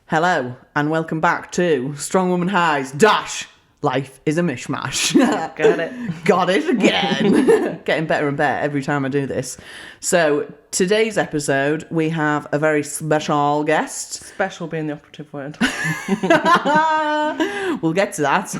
Hello, and welcome back to Strong Woman Highs - Life is a Mishmash. Got it. Got it again. Getting better and better every time I do this. So, today's episode, we have a very special guest. Special being the operative word. We'll get to that.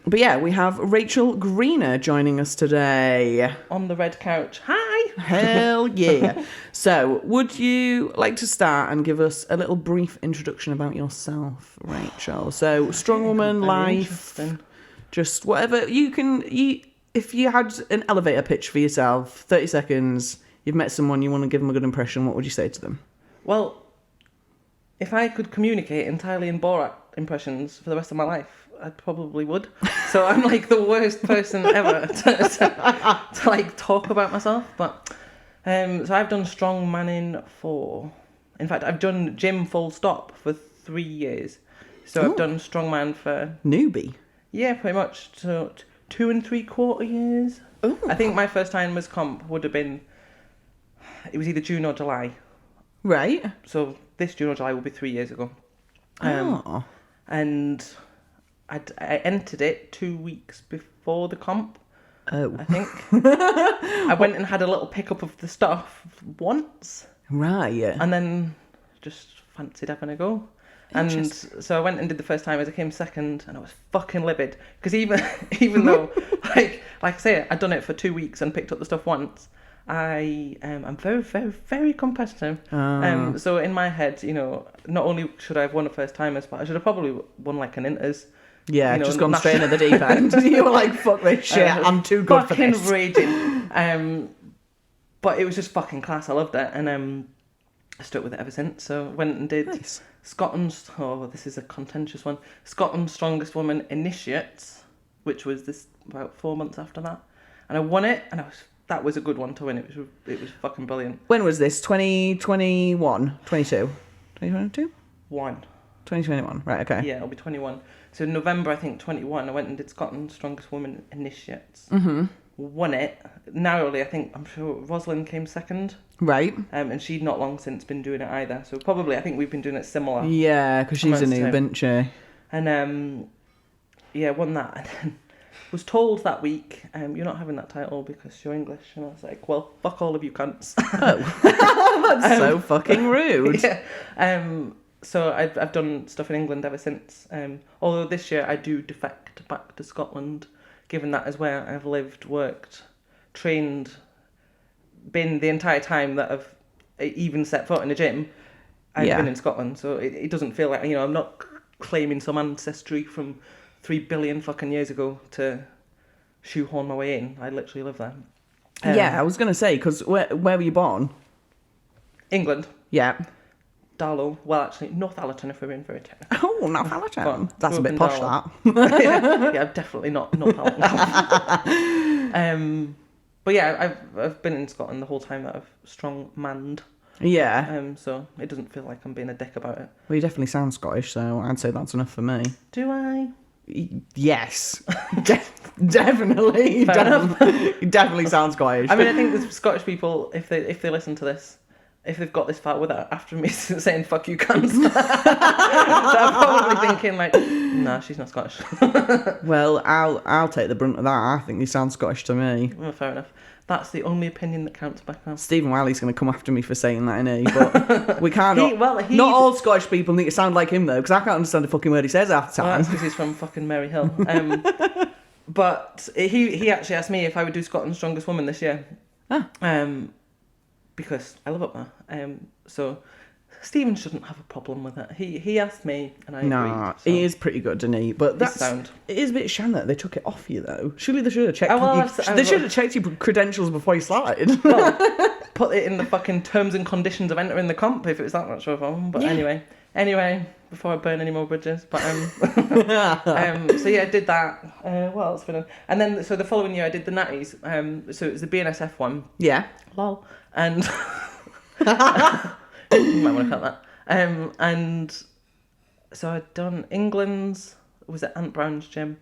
But yeah, we have Rachel Greener joining us today. On the red couch. Hi! Hell yeah. So, would you like to start and give us a little brief introduction about yourself, Rachel? So, strong woman, life, just whatever you can. If you had an elevator pitch for yourself, 30 seconds, you've met someone, you want to give them a good impression, what would you say to them? Well, if I could communicate entirely in Borat impressions for the rest of my life, I probably would. So I'm like the worst person ever to like talk about myself. But so I've done strong manning in fact, I've done gym full stop for 3 years. So I've done strongman for Newbie. Yeah, pretty much. So 2 3/4 years. Ooh. I think my first time was comp would have been. It was either June or July. Right. So this June or July will be 3 years ago. And I entered it 2 weeks before the comp. Oh. I think. I went and had a little pickup of the stuff once. Right. And then just fancied having a go. And so I went and did the first time as I came second, and I was fucking livid. Because even though, like I say, I'd done it for 2 weeks and picked up the stuff once, I'm very, very, very competitive. So in my head, not only should I have won a first timers, but I should have probably won like an inters. Yeah, just gone straight into the deep end. You were like, fuck this shit, I'm too good for this. Fucking raging. But it was just fucking class, I loved it. And I stuck with it ever since. So went and did Scotland's, this is a contentious one, Scotland's Strongest Woman Initiates, which was this about 4 months after that. And I won it, and that was a good one to win. It was fucking brilliant. When was this? 2021? 22? 2022? 2021, right, okay. Yeah, it'll be 21. So in November, I think, 21, I went and did Scotland's Strongest Woman Initiates. Mm-hmm. Won it. Narrowly, I'm sure Rosalind came second. Right. And she'd not long since been doing it either. So probably, I think we've been doing it similar. Yeah, because she's a noob, isn't she? And, won that. And then was told that week, you're not having that title because you're English. And I was like, well, fuck all of you cunts. Oh. That's so fucking rude. Yeah. So I've done stuff in England ever since. Although this year I do defect back to Scotland, given that is where I've lived, worked, trained, been the entire time that I've even set foot in a gym. I've been in Scotland, so it doesn't feel like, I'm not claiming some ancestry from 3 billion fucking years ago to shoehorn my way in. I literally live there. Yeah, I was going to say, because where were you born? England. Yeah. Darlow. Well, actually, Northallerton, if we're being very technical. Oh, Northallerton. That's a bit posh, that. Yeah, definitely not Northallerton. But yeah, I've been in Scotland the whole time that I've strong manned. Yeah. So it doesn't feel like I'm being a dick about it. Well, you definitely sound Scottish, so I'd say that's enough for me. Do I? Yes. Definitely. You definitely sound Scottish. I mean, I think the Scottish people, if they listen to this, if they've got this far without after me saying "fuck you, cunts," they're probably thinking like, "Nah, she's not Scottish." Well, I'll take the brunt of that. I think you sound Scottish to me. Well, fair enough. That's the only opinion that counts back now. Stephen Wiley's going to come after me for saying that, innit? But we can't. Not all Scottish people need to sound like him though, because I can't understand the fucking word he says half the time. Well, that's because he's from fucking Mary Hill. But he actually asked me if I would do Scotland's Strongest Woman this year. Because I live up there. So Stephen shouldn't have a problem with it. He asked me and I agreed. Nah, so. he is pretty good, isn't he? But it is a bit sham that they took it off you though. Surely they should have checked. They should have checked your credentials before you started. Well, put it in the fucking terms and conditions of entering the comp if it was that much of a problem. But anyway, before I burn any more bridges. But so yeah, I did that. What else? And then so the following year I did the Natties. So it was the BNSF one. Yeah. Lol. And you might want to cut that. And so I'd done England's, was at Ant Brown's gym.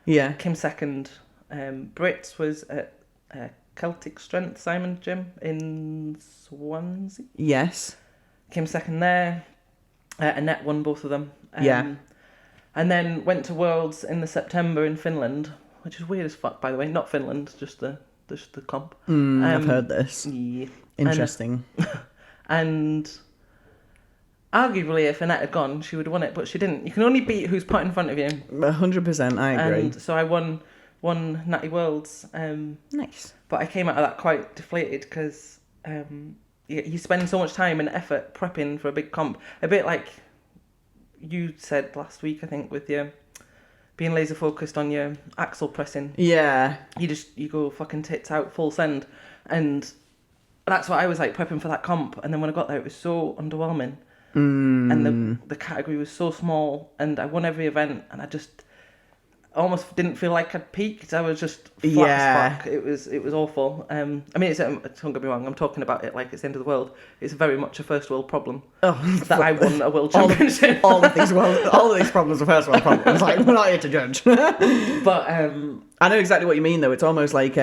Yeah. Came second. Brits was at Celtic Strength Simon's gym in Swansea. Yes. Came second there. Annette won both of them. Yeah. And then went to Worlds in the September in Finland, which is weird as fuck, by the way. Not Finland, just the comp. I've heard this. Yeah. Interesting. And arguably, if Annette had gone, she would have won it, but she didn't. You can only beat who's put in front of you. 100%, I agree. And so I won Natty Worlds. Nice. But I came out of that quite deflated because you spend so much time and effort prepping for a big comp. A bit like you said last week, I think, with your being laser focused on your axle pressing. Yeah. You go fucking tits out, full send. And that's what I was like prepping for that comp. And then when I got there, it was so underwhelming. And the category was so small, and I won every event, and I just almost didn't feel like I'd peaked. I was just flat as fuck. It was awful. I mean, don't get me wrong, I'm talking about it like it's the end of the world. It's very much a first world problem that I won a world championship. all of these problems are first world problems. Like, we're not here to judge. But I know exactly what you mean, though. It's almost like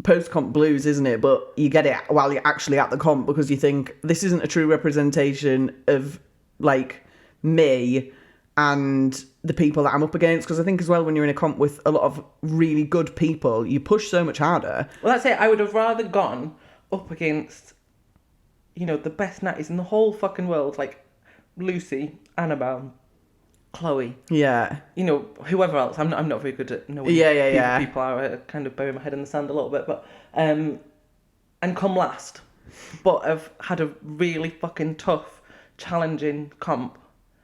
post-comp blues, isn't it? But you get it while you're actually at the comp, because you think, this isn't a true representation of, like, me and the people that I'm up against. Because I think as well, when you're in a comp with a lot of really good people, you push so much harder. Well, that's it. I would have rather gone up against, the best natties in the whole fucking world, like Lucy, Annabelle, Chloe. Yeah. Whoever else. I'm not very good at knowing who people are. I kind of bury my head in the sand a little bit, but and come last, but I've had a really fucking tough, challenging comp.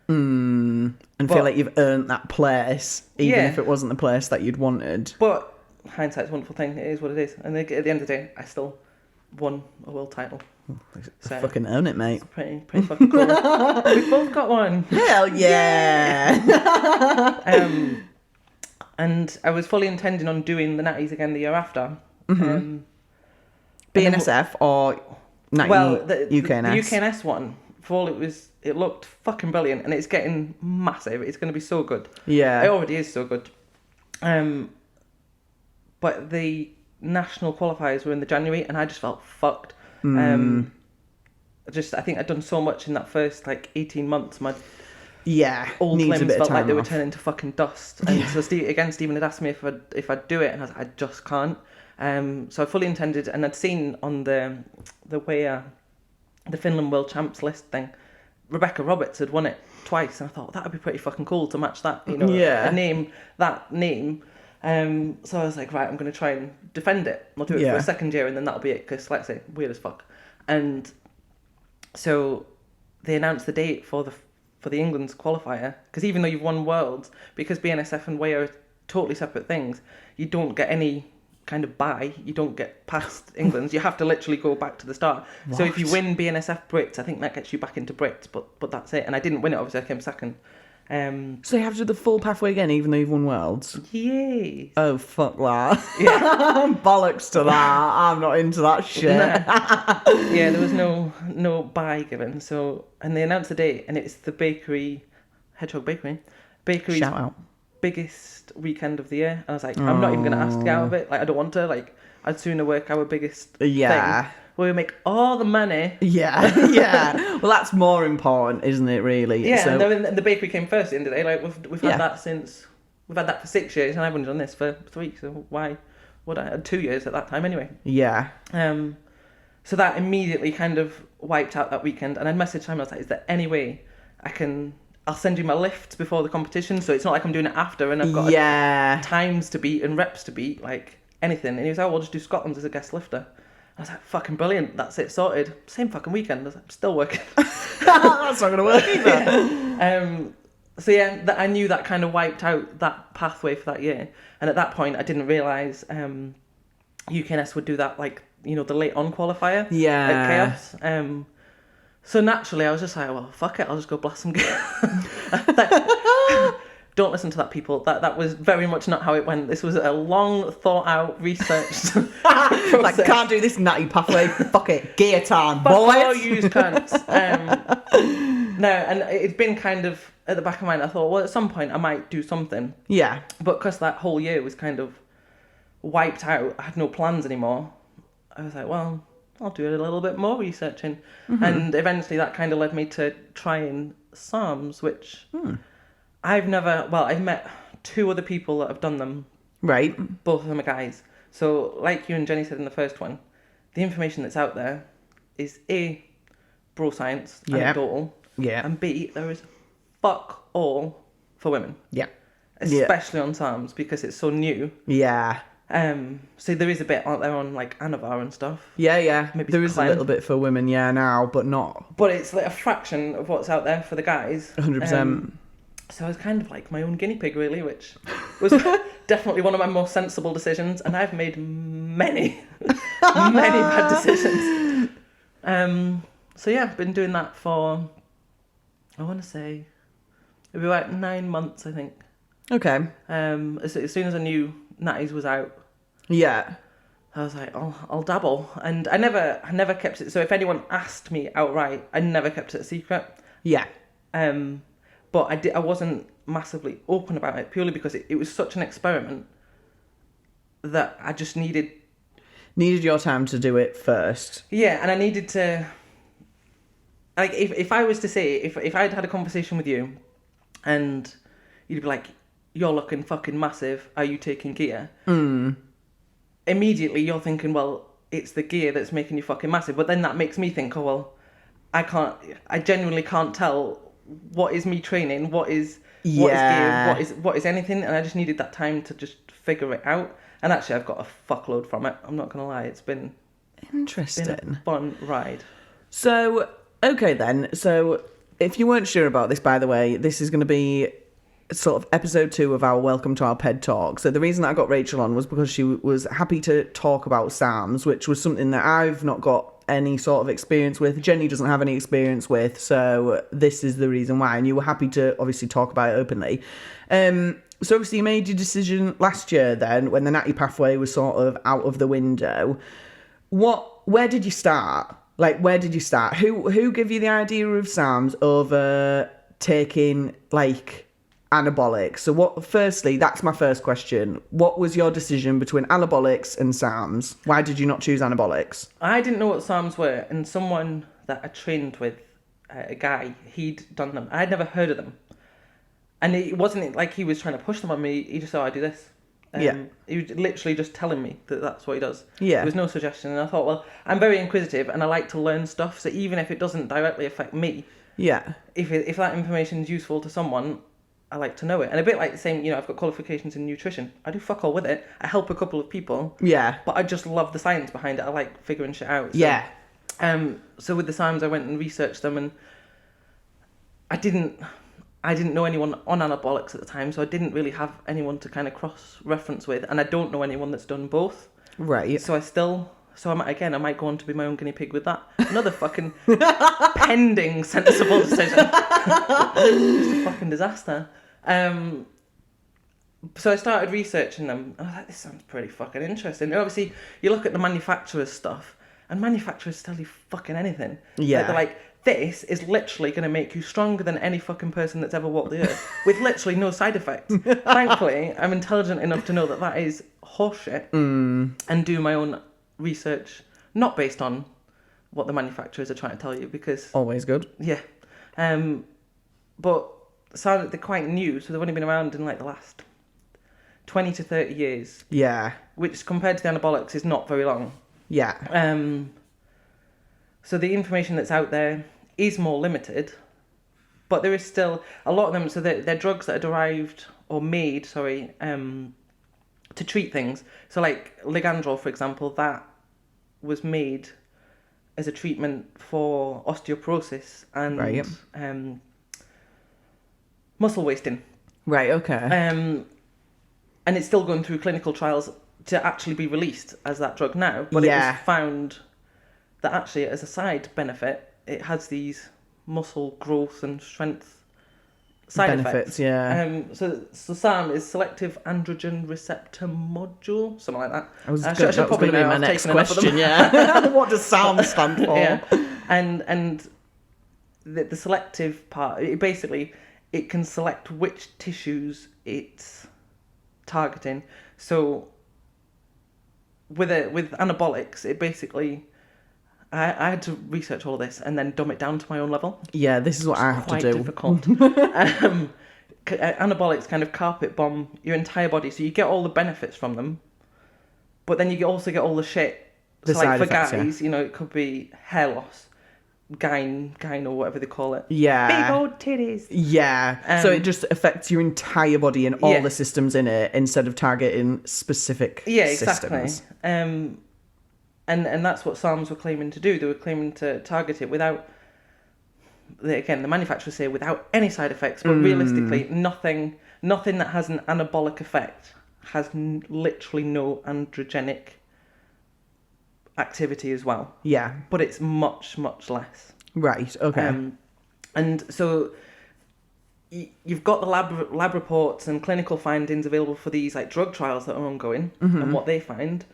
And feel like you've earned that place, even if it wasn't the place that you'd wanted. But hindsight's a wonderful thing. It is what it is. And at the end of the day, I still won a world title. So fucking own it, mate. Pretty fucking cool. We've both got one. Hell yeah! And I was fully intending on doing the Natties again the year after. BNSF or Natty the UKNS one, for all it looked fucking brilliant, and it's getting massive. It's going to be so good. Yeah. It already is so good. But the national qualifiers were in the January, and I just felt fucked. I think I'd done so much in that first 18 months. My old limbs felt like they were turning to fucking dust. And so Stephen had asked me if I'd do it, and I was like, I just can't. So I fully intended, and I'd seen on the Finland World Champs list thing, Rebecca Roberts had won it twice, and I thought that'd be pretty fucking cool to match that. A name. So I was like, right, I'm going to try and defend it. I'll do it for a second year, and then that'll be it, because, like I say, weird as fuck. And so they announced the date for the England's qualifier, because even though you've won Worlds, because BNSF and WEA are totally separate things, you don't get any kind of bye. You don't get past England's. You have to literally go back to the start. What? So if you win BNSF Brits, I think that gets you back into Brits, but that's it. And I didn't win it, obviously. I came second. So you have to do the full pathway again, even though you've won Worlds? Yes. Oh, fuck that. Yeah. Bollocks to that. I'm not into that shit. Yeah, there was no buy given. So, and they announced the date, and it's the Hedgehog Bakery's shout out. Biggest weekend of the year. And I was like, I'm not even going to ask to get out of it. I don't want to. I'd sooner work our biggest thing, where we make all the money. Yeah, yeah. Well, that's more important, isn't it, really? Yeah, so, and then the bakery came first at the end of the day. We've had that we've had that for 6 years, and I've only done this for 3, so why would I? I had 2 years at that time anyway. Yeah. So that immediately kind of wiped out that weekend, and I messaged him, I was like, is there any way I'll send you my lifts before the competition, so it's not like I'm doing it after, and I've got times to beat and reps to beat, anything. And he was like, we'll just do Scotland as a guest lifter. I was like, fucking brilliant, that's it, sorted. Same fucking weekend. I was like, I'm still working. That's not going to work either. So yeah, I knew that kind of wiped out that pathway for that year. And at that point, I didn't realise UKNS would do that, the late on qualifier at Chaos. So naturally, I was just like, well, fuck it, I'll just go blast some gear. Don't listen to that, people. That was very much not how it went. This was a long, thought-out, researched process. Can't do this natty pathway. Fuck it. Gear time, boys. Fuck all you cunts. No, and it's been kind of at the back of my mind. I thought, well, at some point I might do something. Yeah. But because that whole year was kind of wiped out, I had no plans anymore. I was like, well, I'll do a little bit more researching. And eventually that kind of led me to trying SARMs, which I've met 2 other people that have done them. Right. Both of them are guys. So, like you and Jenny said in the first one, the information that's out there is A, bro science, anecdotal, and B, there is fuck all for women. Yeah. Especially on SARMs, because it's so new. Yeah. So there is a bit out there on like Anavar and stuff. Yeah. Maybe there is a little bit for women, now, but not. But it's like a fraction of what's out there for the guys. 100%. So I was kind of like my own guinea pig, really, which was definitely one of my more sensible decisions. And I've made many, many bad decisions. So yeah, I've been doing that for, I want to say, maybe about 9 months, I think. Okay. As soon as I knew Natty's was out, yeah, I was like, I'll dabble, and I never kept it. So if anyone asked me outright, I never kept it a secret. Yeah. But I wasn't massively open about it purely because it was such an experiment that I just needed your time to do it first. Yeah, and I needed to, like, if I was to say, if I'd had a conversation with you, and you'd be like, you're looking fucking massive, are you taking gear? Immediately you're thinking, well, it's the gear that's making you fucking massive. But then that makes me think, oh, well, I genuinely can't tell what is me training, what is gear, what is anything. And I just needed that time to just figure it out. And actually I've got a fuckload from it. I'm not going to lie. It's been interesting. Been a fun ride. So, okay then. So if you weren't sure about this, by the way, this is going to be sort of episode 2 of our Welcome to Our PED talk. So the reason that I got Rachel on was because she was happy to talk about SAMs, which was something that I've not got any sort of experience with. Jenny doesn't have any experience with, so this is the reason why. And you were happy to obviously talk about it openly. So obviously you made your decision last year then, when the Natty pathway was sort of out of the window. Where did you start? Like, where did you start? Who gave you the idea of SAMs over taking, like, anabolics? So firstly, that's my first question. What was your decision between anabolics and SAMs? Why did you not choose anabolics? I didn't know what SAMs were, and someone that I trained with, a guy, he'd done them. I'd never heard of them. And it wasn't like he was trying to push them on me. He just said, I do this. He was literally just telling me that that's what he does. Yeah. There was no suggestion. And I thought, well, I'm very inquisitive and I like to learn stuff. So even if it doesn't directly affect me, if that information is useful to someone, I like to know it. And a bit like saying, I've got qualifications in nutrition. I do fuck all with it. I help a couple of people. Yeah. But I just love the science behind it. I like figuring shit out. So, so with the SAMs, I went and researched them, and I didn't know anyone on anabolics at the time, so I didn't really have anyone to kind of cross-reference with, and I don't know anyone that's done both. Right. So I might go on to be my own guinea pig with that. Another fucking pending sensible decision. Just a fucking disaster. So I started researching them, and I was like, this sounds pretty fucking interesting. And obviously, you look at the manufacturers' stuff, and manufacturers tell you fucking anything. Yeah. Like, they're like, this is literally going to make you stronger than any fucking person that's ever walked the earth, with literally no side effects. Thankfully, I'm intelligent enough to know that is horseshit, and do my own research, not based on what the manufacturers are trying to tell you, because... Always good. Yeah. But they're quite new, so they've only been around in like the last 20 to 30 years. Yeah. Which, compared to the anabolics, is not very long. Yeah. So the information that's out there is more limited, but there is still a lot of them. So they're drugs that are derived or made, to treat things. So like Ligandrol, for example, that was made as a treatment for osteoporosis and muscle wasting. Right. Okay. And it's still going through clinical trials to actually be released as that drug now, but it was found that actually, as a side benefit, it has these muscle growth and strength side effects. Yeah. So SAM is selective androgen receptor module, something like that. That was going to be my next question. Yeah. What does SAM stand for? Yeah. And the selective part, it can select which tissues it's targeting. So with anabolics, it basically I had to research all this and then dumb it down to my own level. Yeah, this is what I have to Quite do. difficult. Anabolics kind of carpet bomb your entire body, so you get all the benefits from them, but then you also get all the shit. The So like side for effects, guys, you know, it could be hair loss, gyne or whatever they call it. Yeah. Big old titties. Yeah. So it just affects your entire body and all Yeah. the systems in it instead of targeting specific Exactly. systems. And that's what SARMs were claiming to do. They were claiming to target it without, the manufacturers say without any side effects, but realistically, nothing that has an anabolic effect has literally no androgenic activity as well. Yeah. But it's much, much less. Right. Okay. And so you've got the lab reports and clinical findings available for these like drug trials that are ongoing and what they find.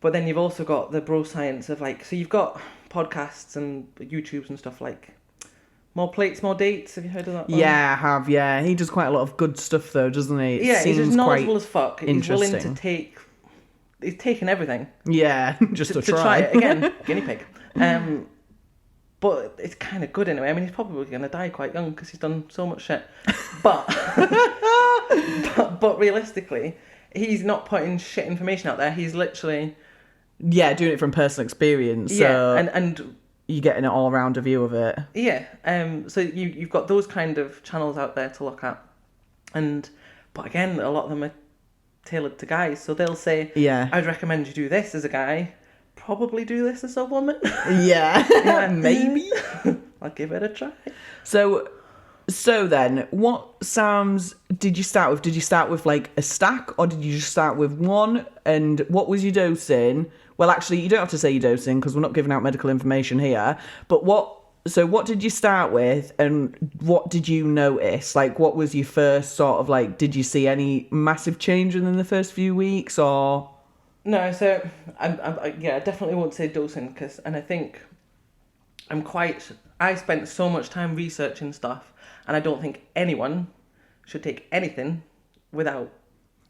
But then you've also got the bro science of like, so you've got podcasts and YouTubes and stuff like More Plates, More Dates. Have you heard of that one? Yeah, I have. Yeah, he does quite a lot of good stuff though, doesn't he? It Yeah, he's just seems knowledgeable quite as fuck. He's willing to interesting. take. He's taken everything. Yeah, just to to try it again. Guinea pig. But it's kind of good anyway. I mean, he's probably going to die quite young because he's done so much shit. But, but realistically, he's not putting shit information out there. He's literally Yeah, doing it from personal experience. So and you're getting an all-rounder view of it. yeah. So you've got those kind of channels out there to look at, but again, a lot of them are tailored to guys. So they'll say, Yeah. I'd recommend you do this as a guy. Probably do this as a woman. Yeah, maybe. I'll give it a try. So then, what SARMs did you start with? Did you start with like a stack, or did you just start with one? And what was your dosing? Well, actually, you don't have to say your dosing because we're not giving out medical information here. But what did you start with, and what did you notice? Like, what was your first sort of like? Did you see any massive change within the first few weeks, or? No, so I definitely won't say dosing and I think I spent so much time researching stuff, and I don't think anyone should take anything without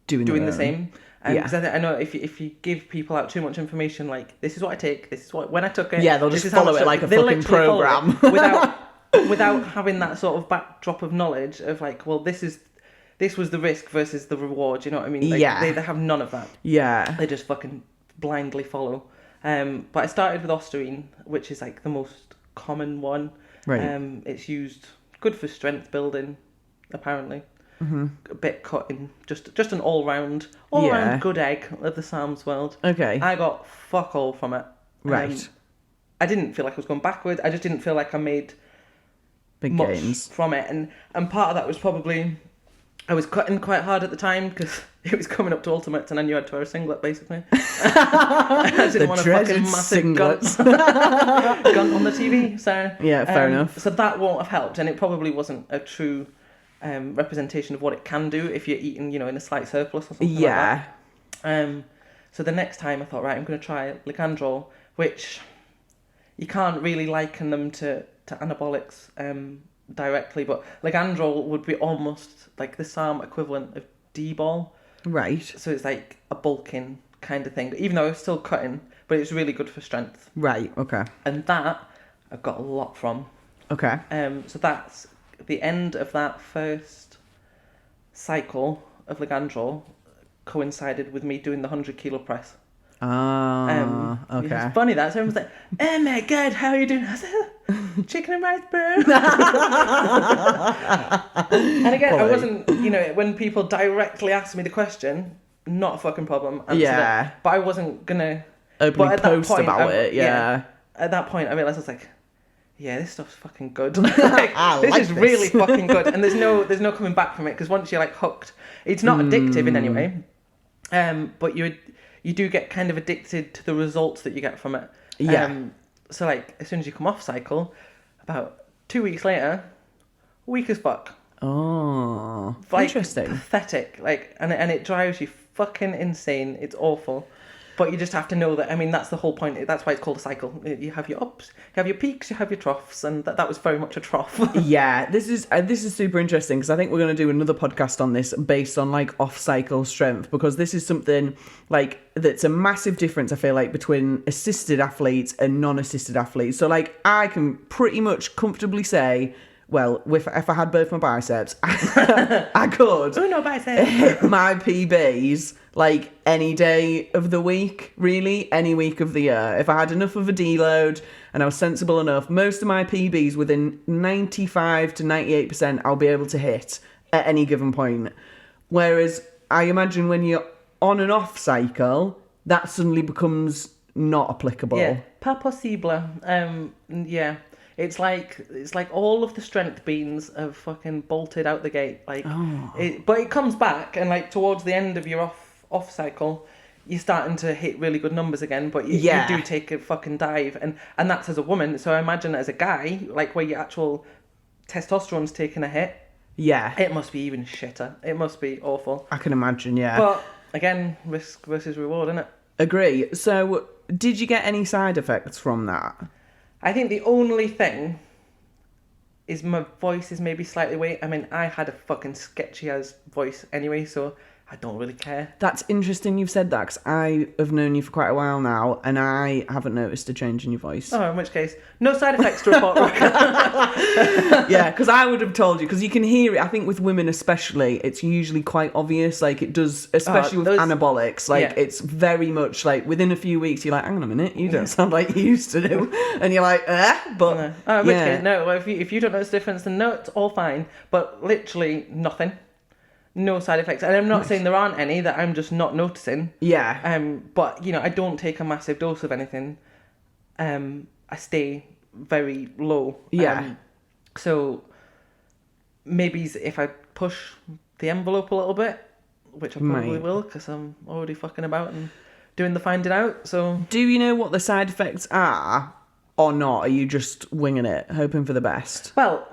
doing the same. Because I know if you give people out too much information, like this is what I take, this is when I took it. Yeah, they'll just follow it like a fucking program without having that sort of backdrop of knowledge of like, well, this was the risk versus the reward. You know what I mean? Like, yeah. They have none of that. Yeah. They just fucking blindly follow. But I started with Ostarine, which is like the most common one. Right. It's used good for strength building, apparently. Mm-hmm. A bit cutting, just an all-round good egg of the SARMs world. Okay. I got fuck all from it. Right. I didn't feel like I was going backwards. I just didn't feel like I made Big much gains from it. And part of that was probably I was cutting quite hard at the time because it was coming up to Ultimates and I knew I had to wear a singlet, basically. I didn't want a fucking massive singlets. gun on the TV. So yeah, fair enough. So that won't have helped, and it probably wasn't a true representation of what it can do if you're eating, in a slight surplus or something like that. So the next time I thought, right, I'm going to try Ligandrol, which you can't really liken them to anabolics directly, but Ligandrol would be almost like the SARM equivalent of D-ball. Right. So it's like a bulking kind of thing, even though it's still cutting, but it's really good for strength. Right, okay. And that I've got a lot from. Okay. So that's the end of that first cycle of Ligandrol coincided with me doing the 100 kilo press. Okay. It's funny that. So everyone's like, oh my God, how are you doing? I said, chicken and rice, bro. And again, I wasn't, when people directly asked me the question, not a fucking problem. Yeah. It, but I wasn't going to openly post about it, yeah. At that point, I realised I was like, yeah, this stuff's fucking good. This is this. really fucking good. And there's no coming back from it because once you're like hooked, it's not addictive in any way. But you do get kind of addicted to the results that you get from it. Yeah. So like as soon as you come off cycle, about 2 weeks later, weak as fuck. Oh, Like, interesting. Pathetic. Like and it drives you fucking insane. It's awful. But you just have to know that, I mean, that's the whole point. That's why it's called a cycle. You have your ups, you have your peaks, you have your troughs, and that was very much a trough. Yeah, this is super interesting because I think we're going to do another podcast on this based on like off-cycle strength, because this is something like that's a massive difference, I feel like, between assisted athletes and non-assisted athletes. So like I can pretty much comfortably say, well, if I had both my biceps, I could Oh, no biceps. hit my PBs like any day of the week, really, any week of the year. If I had enough of a deload and I was sensible enough, most of my PBs within 95 to 98% I'll be able to hit at any given point. Whereas I imagine when you're on and off cycle, that suddenly becomes not applicable. Yeah, pas possible. Yeah. It's like all of the strength beans have fucking bolted out the gate. Like, but it comes back, and like towards the end of your off cycle, you're starting to hit really good numbers again. But you do take a fucking dive, and that's as a woman. So I imagine as a guy, like where your actual testosterone's taking a hit. Yeah, It must be even shitter. It must be awful. I can imagine. Yeah, But again, risk versus reward, isn't it? Agree. So, did you get any side effects from that? I think the only thing is my voice is maybe slightly weak. I mean, I had a fucking sketchy as voice anyway, so I don't really care. That's interesting you've said that, because I have known you for quite a while now, and I haven't noticed a change in your voice. Oh, in which case, no side effects to report. Yeah, because I would have told you, because you can hear it, I think with women especially, it's usually quite obvious, like it does, especially with anabolics, like it's very much like within a few weeks, you're like, hang on a minute, you don't sound like you used to do, and you're like, but no. Oh, in which case, no, if you don't notice the difference, then no, it's all fine, but literally nothing. No side effects, and I'm not saying there aren't any that I'm just not noticing. Yeah. But you know, I don't take a massive dose of anything. I stay very low. Yeah. So maybe if I push the envelope a little bit, which I probably will, because I'm already fucking about and doing the finding out. So do you know what the side effects are, or not? Are you just winging it, hoping for the best? Well,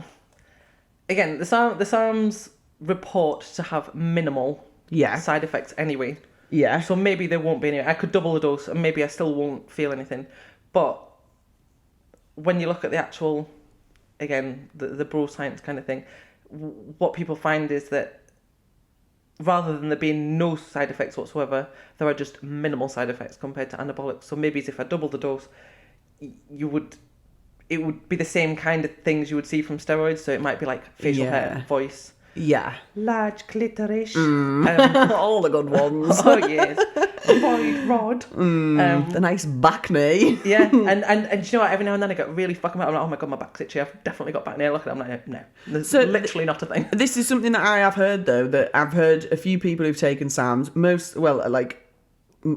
again, the SARMs report to have minimal side effects anyway. Yeah. So maybe there won't be any. I could double the dose and maybe I still won't feel anything. But when you look at the actual, again, the bro science kind of thing, what people find is that rather than there being no side effects whatsoever, there are just minimal side effects compared to anabolics. So maybe if I double the dose, it would be the same kind of things you would see from steroids. So it might be like facial hair, voice. Yeah. Large clitoris. All the good ones. Oh, yes. Void rod. The nice back knee. Yeah. And you know what? Every now and then I get really fucking mad. I'm like, oh my God, my back's itchy. I've definitely got back knee. I look at it, I'm like, no. There's literally not a thing. This is something that I have heard, though, that I've heard a few people who've taken SAMs,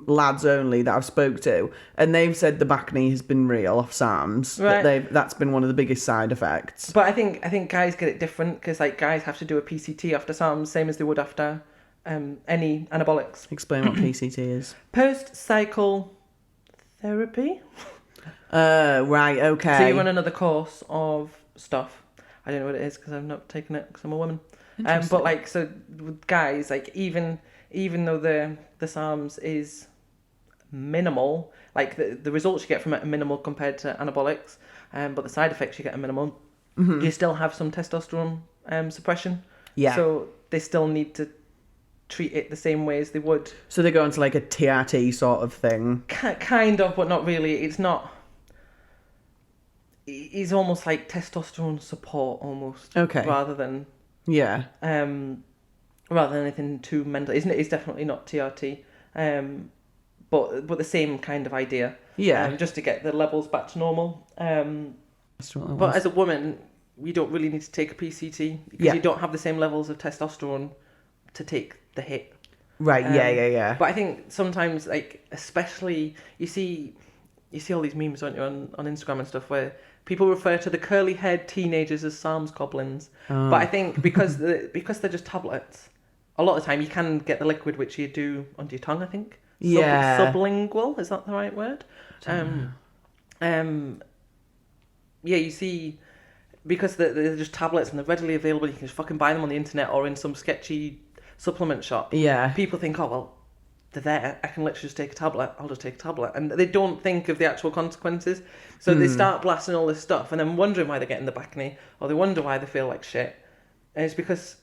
lads only that I've spoke to, and they've said the back knee has been real off SAMs. Right. That's been one of the biggest side effects. But I think guys get it different, because like guys have to do a PCT after SAMs, same as they would after any anabolics. Explain what PCT is. Post-cycle therapy. Right, okay. So you run another course of stuff. I don't know what it is because I've not taken it because I'm a woman. But like, so with guys, like even though the SARMs is minimal, like the results you get from it are minimal compared to anabolics, but the side effects you get are minimal. Mm-hmm. You still have some testosterone suppression. Yeah. So they still need to treat it the same way as they would. So they go into like a TRT sort of thing. Kind of, but not really. It's not. It's almost like testosterone support, almost. Okay. Rather than. Yeah. Rather than anything too mental, isn't it? It's definitely not TRT, but the same kind of idea. Yeah. Just to get the levels back to normal. But as a woman, you don't really need to take a PCT because you don't have the same levels of testosterone to take the hit. Right. Yeah. But I think sometimes, like especially, you see all these memes, don't you, on Instagram and stuff, where people refer to the curly-haired teenagers as SARMs goblins. Oh. But I think because they're just tablets, a lot of the time you can get the liquid which you do under your tongue, I think. Sublingual, is that the right word? Yeah, you see, because they're just tablets and they're readily available, you can just fucking buy them on the internet or in some sketchy supplement shop. Yeah. People think, oh, well, they're there. I can literally just take a tablet. I'll just take a tablet. And they don't think of the actual consequences. So they start blasting all this stuff and then wondering why they're getting the back knee, or they wonder why they feel like shit. And it's because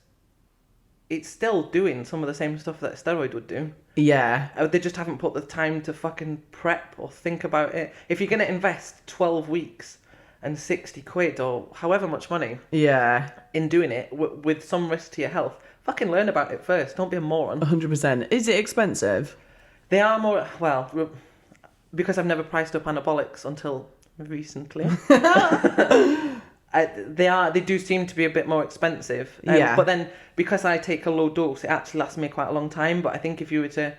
it's still doing some of the same stuff that a steroid would do. Yeah. They just haven't put the time to fucking prep or think about it. If you're going to invest 12 weeks and 60 quid or however much money in doing it with some risk to your health, fucking learn about it first. Don't be a moron. 100%. Is it expensive? They are more, well, because I've never priced up anabolics until recently. They do seem to be a bit more expensive. But then because I take a low dose, it actually lasts me quite a long time. But I think if you were to,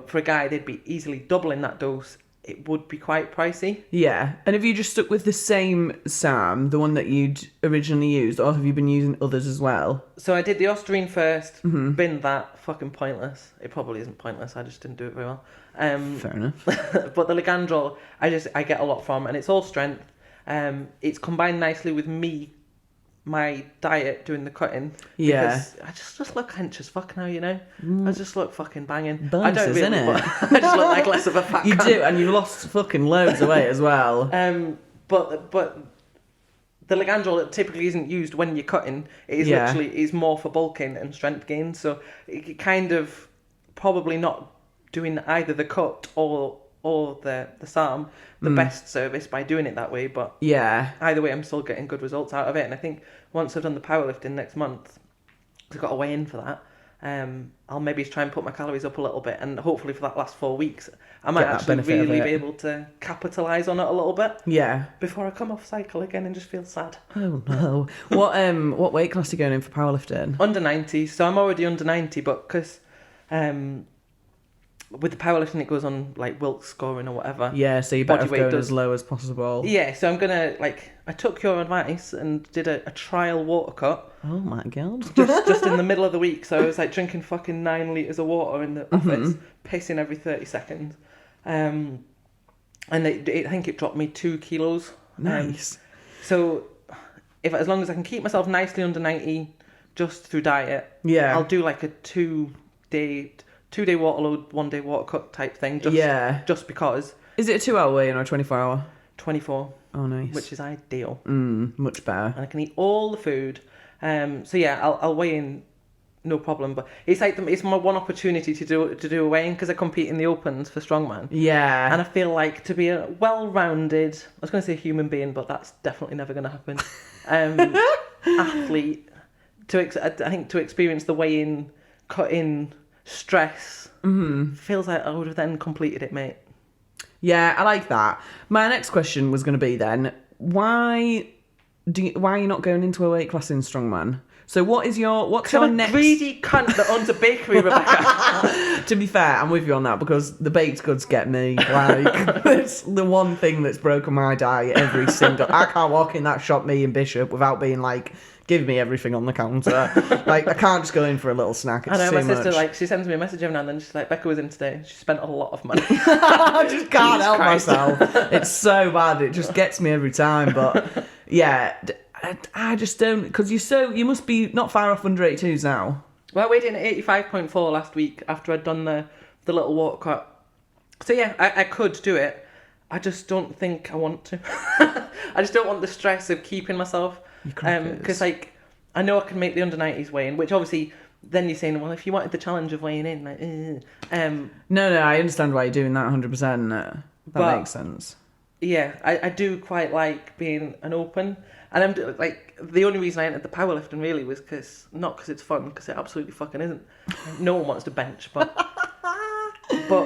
for a guy, they'd be easily doubling that dose. It would be quite pricey. Yeah. And have you just stuck with the same SAM, the one that you'd originally used, or have you been using others as well? So I did the Ostarine first, binned that, fucking pointless. It probably isn't pointless, I just didn't do it very well. Fair enough. But the Ligandrol, I get a lot from, and it's all strength. It's combined nicely with my diet doing the cutting. Because I just look hench as fuck now, I just look fucking banging. Bonuses, I don't really, innit? but I just look like less of a fat You cunt. do, and you lost fucking loads of weight as well. But the Ligandrol typically isn't used when you're cutting. It is is more for bulking and strength gain. So it kind of probably not doing either the cut or the SARM the best service by doing it that way, but either way I'm still getting good results out of it. And I think once I've done the powerlifting next month, I've got to weigh in for that, I'll maybe try and put my calories up a little bit, and hopefully for that last 4 weeks I might actually really be able to capitalise on it a little bit before I come off cycle again and just feel sad. Oh no. What weight class are you going in for powerlifting? Under 90, so I'm already under 90, but because with the powerlifting, it goes on like Wilks scoring or whatever. Yeah, so you better go as low as possible. Yeah, so I'm gonna I took your advice and did a trial water cut. Oh my god! just in the middle of the week, so I was like drinking fucking 9 litres of water in the office, pissing every 30 seconds, and I think it dropped me 2 kilos. Nice. So as long as I can keep myself nicely under 90, just through diet, I'll do like a 2-day water load, 1-day water cut type thing. Just because. Is 2-hour weigh-in or a 24-hour? 24. Oh, nice. Which is ideal. Much better. And I can eat all the food. I'll weigh in, no problem. But it's like it's my one opportunity to do a weigh-in because I compete in the Opens for strongman. Yeah. And I feel like to be a well-rounded, I was going to say human being, but that's definitely never going to happen. Athlete, I think to experience the weigh-in, cut-in, stress, feels like I would have then completed it, mate. Yeah, I like that. My next question was going to be then, why are you not going into a weight class in strongman? So what's your next... greedy cunt that owns a bakery, Rebecca. To be fair, I'm with you on that because the baked goods get me. Like, it's the one thing that's broken my diet every single... I can't walk in that shop, me and Bishop, without being like, give me everything on the counter. Like, I can't just go in for a little snack. It's I know, my too sister, much. she sends me a message every now and then. She's like, Becca was in today. She spent a lot of money. I just can't help myself. It's so bad. It just gets me every time. But, yeah... I just don't, because you must be not far off under 82s now. Well, I weighed in at 85.4 last week after I'd done the little water cut. So yeah, I could do it. I just don't think I want to. I just don't want the stress of keeping myself. Because I know I can make the under 90s weigh in, which obviously then you're saying, well, if you wanted the challenge of weighing in, No, I understand why you're doing that 100%. That makes sense. Yeah, I do quite like being an open. And I'm like, the only reason I entered the powerlifting really was not because it's fun, because it absolutely fucking isn't. No one wants to bench, but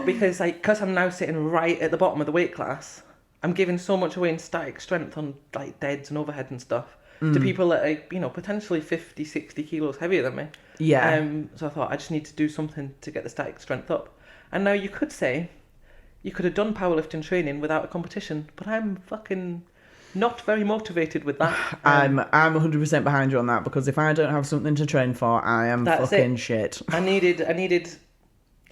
because I'm now sitting right at the bottom of the weight class, I'm giving so much away in static strength on like deads and overhead and stuff to people that are, potentially 50, 60 kilos heavier than me. Yeah. So I thought I just need to do something to get the static strength up. And now you could say, you could have done powerlifting training without a competition, but I'm fucking not very motivated with that. I'm 100% behind you on that, because if I don't have something to train for, I am fucking shit. I needed,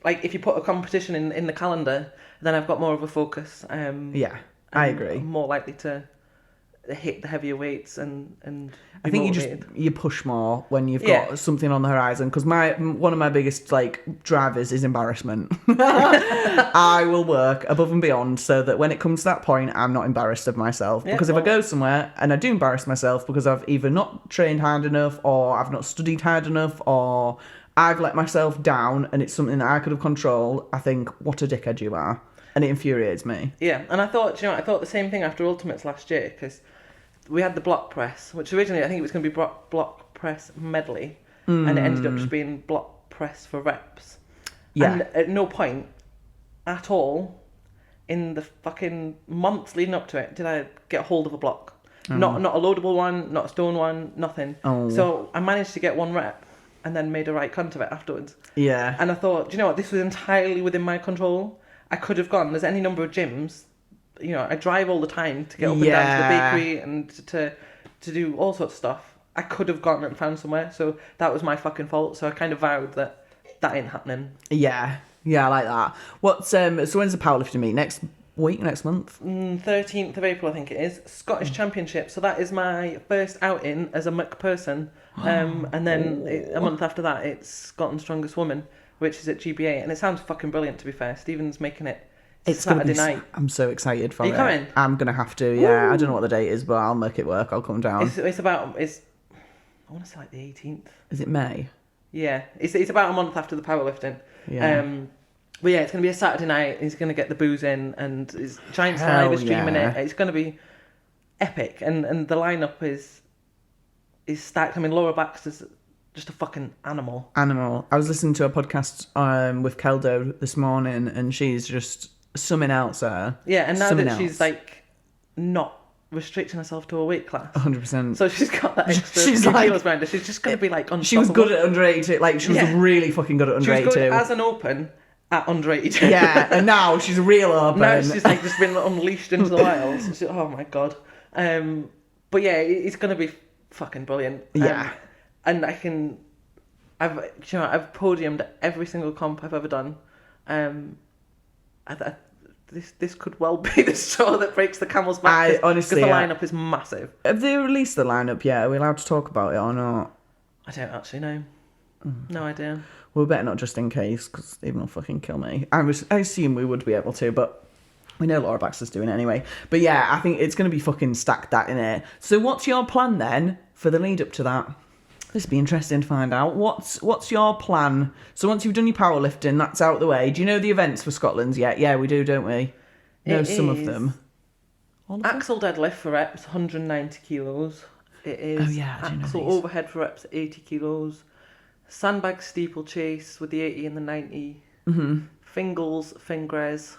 like, if you put a competition in the calendar, then I've got more of a focus. Yeah, I agree. I'm more likely to hit the heavier weights and I be think motivated. you push more when you've Yeah. got something on the horizon. Because one of my biggest drivers is embarrassment. I will work above and beyond so that when it comes to that point, I'm not embarrassed of myself. Yeah, Because if I go somewhere and I do embarrass myself because I've either not trained hard enough, or I've not studied hard enough, or I've let myself down, and it's something that I could have controlled, I think, what a dickhead you are, and it infuriates me. Yeah, and I thought the same thing after Ultimates last year, because we had the block press, which originally I think it was going to be block press medley, and it ended up just being block press for reps. Yeah. And at no point at all in the fucking months leading up to it did I get a hold of a block. Not a loadable one, not a stone one, nothing. So I managed to get one rep and then made a right cunt of it afterwards. Yeah. And I thought, do you know what, this was entirely within my control. I could have gone, there's any number of gyms, you know, I drive all the time to get up and down to the bakery and to do all sorts of stuff. I could have gone and found somewhere, so that was my fucking fault. So I kind of vowed that ain't happening. Yeah, I like that. So when's the powerlifting meet? Next week, next month? 13th of April, I think it is. Scottish Championship. So that is my first outing as a McPerson. And then a month after that, it's Scotland's Strongest Woman, which is at GBA. And it sounds fucking brilliant, to be fair. Stephen's making it. It's Saturday night. I'm so excited for it. Are you coming? I'm going to have to, yeah. Woo! I don't know what the date is, but I'll make it work. I'll come down. It's I want to say like the 18th. Is it May? Yeah. It's about a month after the powerlifting. Yeah. But yeah, it's going to be a Saturday night. He's going to get the booze in, and his Giant Sniper streaming it. It's going to be epic, and the lineup is stacked. I mean, Laura Baxter's just a fucking animal. I was listening to a podcast with Keldo this morning, and she's just something else there. Yeah, and now that she's like not restricting herself to a weight class, 100%. so she's got that extra she's kilos behind her. She's just going to be like unstoppable. She was good at under 82. Like, she was really fucking good at under 82. She was good as an open at under 82. Yeah, and now she's a real open. Now she's like just been unleashed into the wilds. Oh my god. But yeah, it's going to be fucking brilliant. Yeah. And I've podiumed every single comp I've ever done. This could well be the straw that breaks the camel's back. Honestly, because the lineup is massive. Have they released the lineup yet? Are we allowed to talk about it or not? I don't actually know. No idea. Well, we better not, just in case, because they will fucking kill me. I assume we would be able to, but we know Laura Baxter's doing it anyway. But yeah, I think it's going to be fucking stacked, that, in it. So what's your plan then for the lead up to that? This would be interesting to find out. What's your plan? So once you've done your powerlifting, that's out the way. Do you know the events for Scotland's yet? Yeah, we do, don't we? Know some of them. Axle deadlift for reps, 190 kilos. It is axle overhead for reps, 80 kilos. Sandbag steeplechase with the 80 and the 90. Mm-hmm. Fingers.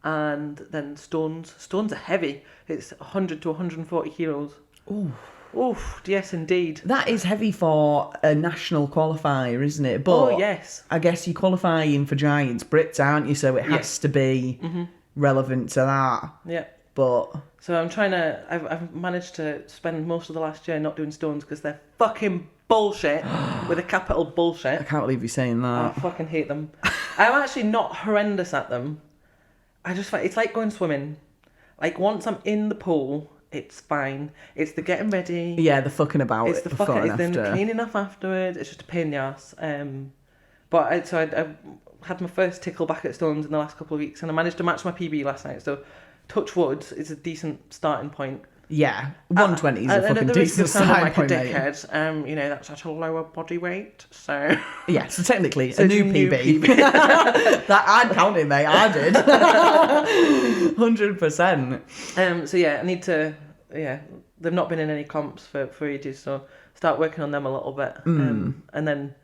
And then stones. Stones are heavy. It's 100 to 140 kilos. Ooh. Oof, yes, indeed. That is heavy for a national qualifier, isn't it? But yes. I guess you're qualifying for Giants Brits, aren't you? So it has to be relevant to that. Yeah. But so I've managed to spend most of the last year not doing stones because they're fucking bullshit with a capital bullshit. I can't believe you're saying that. I fucking hate them. I'm actually not horrendous at them. I just find it's like going swimming. Like, once I'm in the pool, it's fine. It's the getting ready. Yeah, the fucking about. It's the fucking. It's then the cleaning up afterwards. It's just a pain in the ass. But I had my first tickle back at stones in the last couple of weeks, and I managed to match my PB last night. So, touch wood is a decent starting point. Yeah, 120 is a fucking decent starting point, like a dickhead. You know, that's at a lower body weight, so... Yeah, so technically, a new PB. That I'd count it, mate. I did. 100%. So yeah, I need to... Yeah, they've not been in any comps for ages, so start working on them a little bit. And then...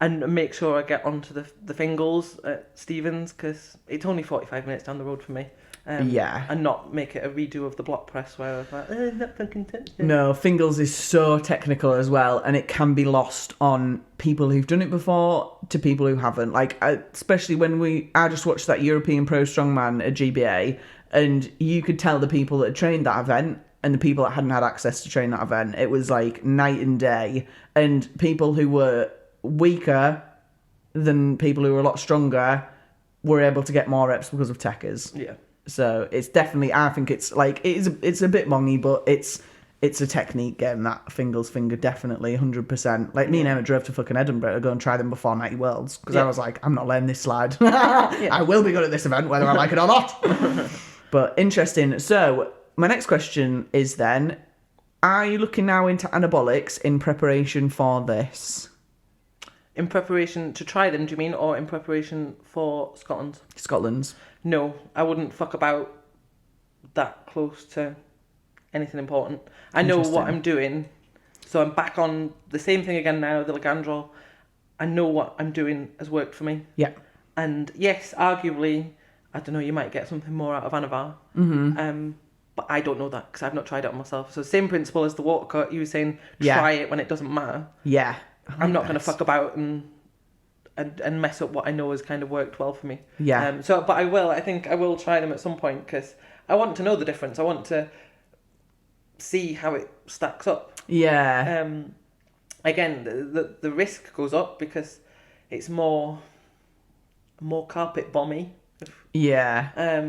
And make sure I get onto the Fingals at Stevens, because it's only 45 minutes down the road for me. And not make it a redo of the block press where I was like, not fucking touching. No, Fingals is so technical as well, and it can be lost on people who've done it before to people who haven't. Like, especially when I just watched that European Pro Strongman at GBA, and you could tell the people that had trained that event and the people that hadn't had access to train that event. It was like night and day. And people who were weaker than people who were a lot stronger were able to get more reps because of techers. Yeah. So it's definitely, I think it's like, it's a bit mongy, but it's a technique getting that Fingal's finger, definitely, 100%. Like, me and Emma drove to fucking Edinburgh to go and try them before 90 Worlds, because I was like, I'm not letting this slide. I will be good at this event, whether I like it or not. But interesting. So, my next question is then, are you looking now into anabolics in preparation for this? In preparation to try them, do you mean, or in preparation for Scotland? Scotland's. No, I wouldn't fuck about that close to anything important. I know what I'm doing, so I'm back on the same thing again now, the Ligandrol. I know what I'm doing has worked for me. Yeah. And yes, arguably, I don't know, you might get something more out of Anavar. But I don't know that because I've not tried it on myself. So same principle as the water cut. You were saying try it when it doesn't matter. Yeah. I'm not going to fuck about and mess up what I know has kind of worked well for me. Yeah. But I think I will try them at some point because I want to know the difference. I want to see how it stacks up. Yeah. Again, the risk goes up because it's more carpet bomby. Yeah.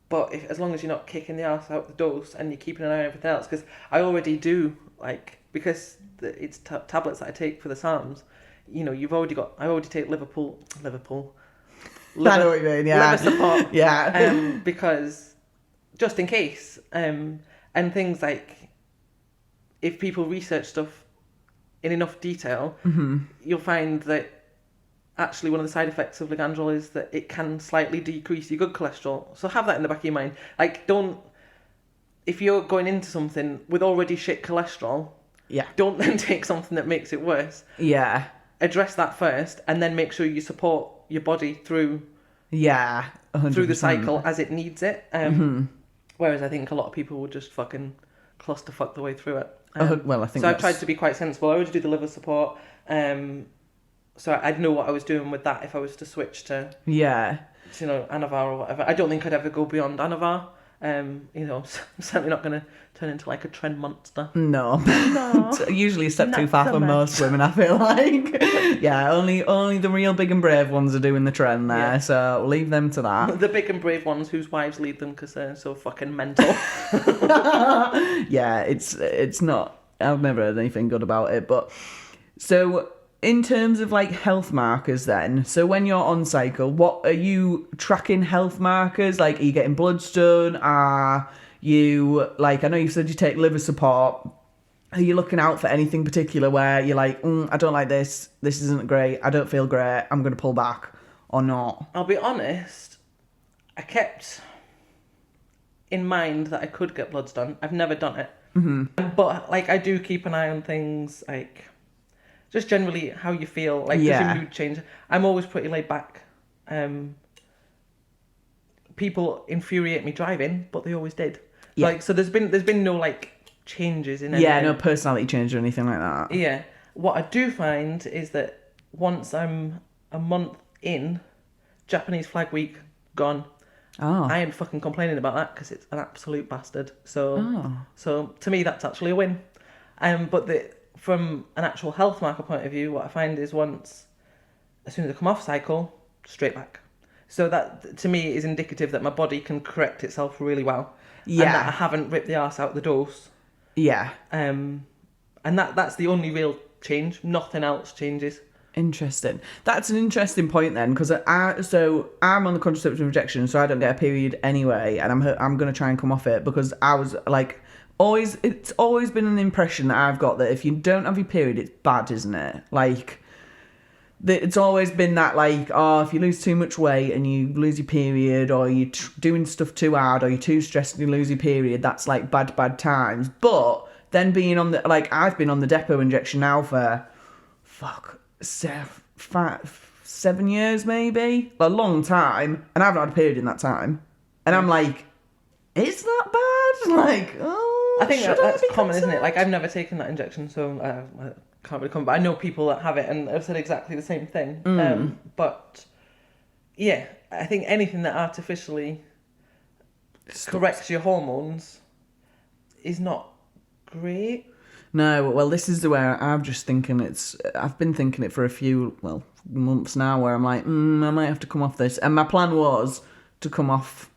But as long as you're not kicking the arse out the dose and you're keeping an eye on everything else, because I already do, like, because it's tablets that I take for the SARMs, you know, I already take Liverpool. I know what you mean, yeah. Liver support. Yeah. Because, just in case, and things like, if people research stuff in enough detail, you'll find that actually one of the side effects of Ligandrol is that it can slightly decrease your good cholesterol. So have that in the back of your mind. Like, if you're going into something with already shit cholesterol, don't then take something that makes it worse. Yeah. Address that first, and then make sure you support your body through 100%. through the cycle as it needs it. Whereas I think a lot of people would just fucking clusterfuck the way through it. Well, I think so. I've tried to be quite sensible. I already do the liver support. So I'd know what I was doing with that if I was to switch to Anavar or whatever. I don't think I'd ever go beyond Anavar. I'm certainly not going to turn into like a trend monster. No. Usually a step too far for most women, I feel like. Yeah, only the real big and brave ones are doing the trend there, so leave them to that. The big and brave ones whose wives lead them because they're so fucking mental. Yeah, it's not. I've never heard anything good about it, but so in terms of like health markers then, so when you're on cycle, what are you tracking health markers? Like, are you getting bloods done? Are you, like, I know you said you take liver support. Are you looking out for anything particular where you're like, I don't like this isn't great, I don't feel great, I'm going to pull back, or not? I'll be honest, I kept in mind that I could get bloods done. I've never done it. But, like, I do keep an eye on things, like, just generally how you feel, like, does your mood change? I'm always pretty laid back. People infuriate me driving, but they always did. Yeah. Like, so there's been no, like, changes in anything. Yeah, no personality change or anything like that. Yeah. What I do find is that once I'm a month in, Japanese Flag Week, gone. Oh. I ain't fucking complaining about that because it's an absolute bastard. So to me, that's actually a win. But from an actual health marker point of view, what I find is as soon as I come off cycle, straight back. So that, to me, is indicative that my body can correct itself really well. Yeah. And that I haven't ripped the arse out the dose. Yeah. And that's the only real change. Nothing else changes. Interesting. That's an interesting point then, because I'm on the contraceptive injection, so I don't get a period anyway, and I'm going to try and come off it because I was like, it's always been an impression that I've got that if you don't have your period, it's bad, isn't it? Like, it's always been that, like, if you lose too much weight and you lose your period, or you're doing stuff too hard, or you're too stressed and you lose your period, that's like bad times. But then being on the, like, I've been on the depot injection now for 7 years maybe, a long time, and I've not had a period in that time, and I'm like, is that bad? Like, I think that's common, isn't it? Like, I've never taken that injection, so I can't really comment, but I know people that have it and have said exactly the same thing. But yeah, I think anything that artificially corrects your hormones is not great. No, well, this is where I'm just thinking I've been thinking it for a few, months now, where I'm like, I might have to come off this. And my plan was to come off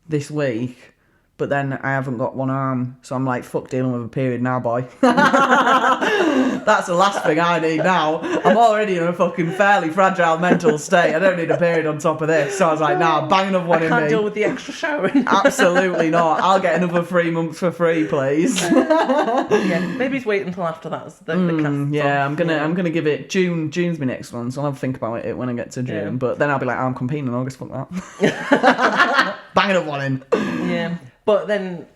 this week, but then I haven't got one arm, so I'm like, fuck dealing with a period now, boy. That's the last thing I need now. I'm already in a fucking fairly fragile mental state. I don't need a period on top of this. So I was like, nah, bang another one in me. I can't deal with the extra showering. Absolutely not. I'll get another 3 months for free, please. Yeah, maybe he's waiting until after that. So the cast's Yeah, off. I'm gonna give it June. June's my next one, so I'll have to think about it when I get to June. Yeah. But then I'll be like, I'm competing in August. Fuck that. Bang another one in. Yeah, but then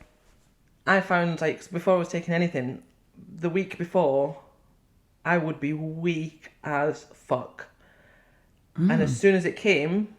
I found, like, before I was taking anything, the week before, I would be weak as fuck. And as soon as it came,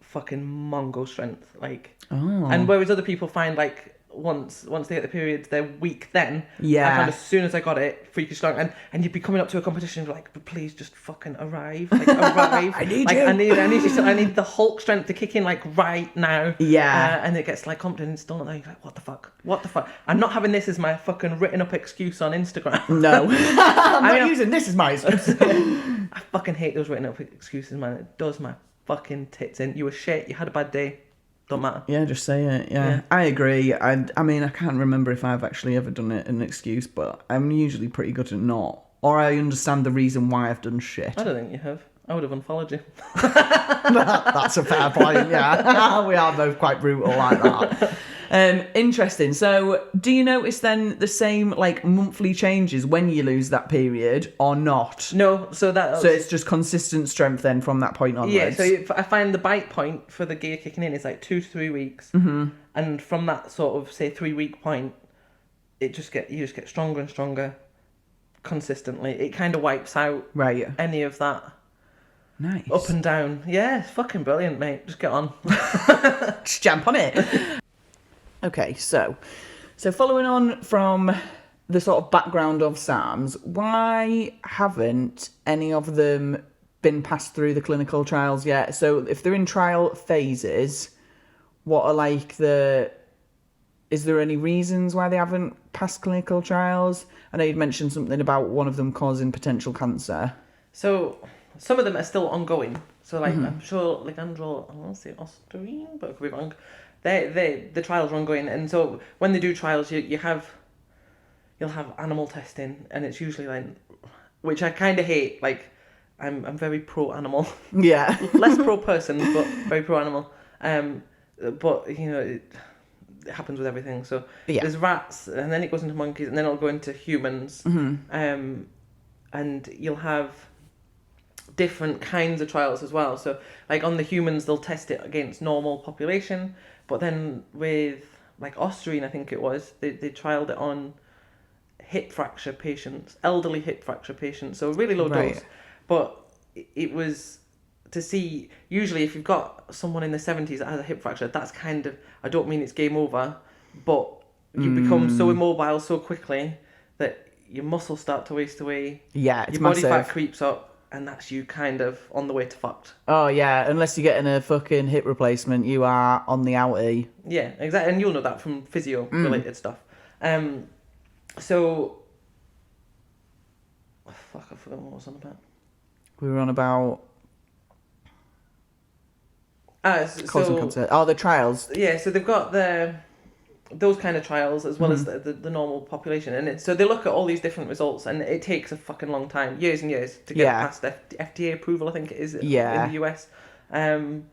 fucking Mongo strength. Like, and whereas other people find, like, once they get the periods, they're weak then. Yeah. I found as soon as I got it, freaky strong. And you'd be coming up to a competition and be like, but please just fucking arrive. Like, arrive. I need like, you. I need the Hulk strength to kick in, like, right now. Yeah. And it gets, like, competition and still not there. You're like, what the fuck? What the fuck? I'm not having this as my fucking written up excuse on Instagram. No. I'm not using this as my excuse. I fucking hate those written up excuses, man. It does my fucking tits in. You were shit. You had a bad day. Don't matter. Yeah, just say it. Yeah. I agree. I mean, I can't remember if I've actually ever done it an excuse, but I'm usually pretty good at not. Or I understand the reason why I've done shit. I don't think you have. I would have unfollowed you. That's a fair point, yeah. We are both quite brutal like that. Interesting. So, do you notice then the same, like, monthly changes when you lose that period or not? No, so it's just consistent strength then from that point onwards? Yeah, so I find the bite point for the gear kicking in is like 2 to 3 weeks. Mm-hmm. And from that sort of, say, 3-week point, you just get stronger and stronger consistently. It kind of wipes out any of that. Nice. Up and down. Yeah, it's fucking brilliant, mate. Just get on. Just jump on it. Okay, so following on from the sort of background of SARMs, why haven't any of them been passed through the clinical trials yet? So if they're in trial phases, what are like is there any reasons why they haven't passed clinical trials? I know you'd mentioned something about one of them causing potential cancer. So some of them are still ongoing. So like I'm sure Ligandrol, I won't say Ostarine, but I could be wrong. The trials are ongoing, and so when they do trials, you'll have animal testing, and it's usually like, which I kind of hate. Like, I'm very pro animal. Yeah. Less pro person, but very pro animal. But you know, it happens with everything. So there's rats, and then it goes into monkeys, and then it'll go into humans. Mm-hmm. And you'll have different kinds of trials as well. So like on the humans, they'll test it against normal population, but then with like Ostarine, I think it was, they trialed it on hip fracture patients, elderly hip fracture patients, so really low dose. But it was to see, usually if you've got someone in the 70s that has a hip fracture, that's kind of, I don't mean it's game over, but you become so immobile so quickly that your muscles start to waste away. Yeah, it's your massive. body fat creeps up, and that's you kind of on the way to fucked. Oh, yeah, unless you're getting a fucking hip replacement, you are on the outie. Yeah, exactly, and you'll know that from physio-related stuff. So, oh, fuck, I forgot what I was on about. We were on about... So, cancer. Oh, the trials. Yeah, so they've got those kind of trials as well as the normal population, and so they look at all these different results, and it takes a fucking long time, years and years, to get past FDA approval, I think it is, in the US. And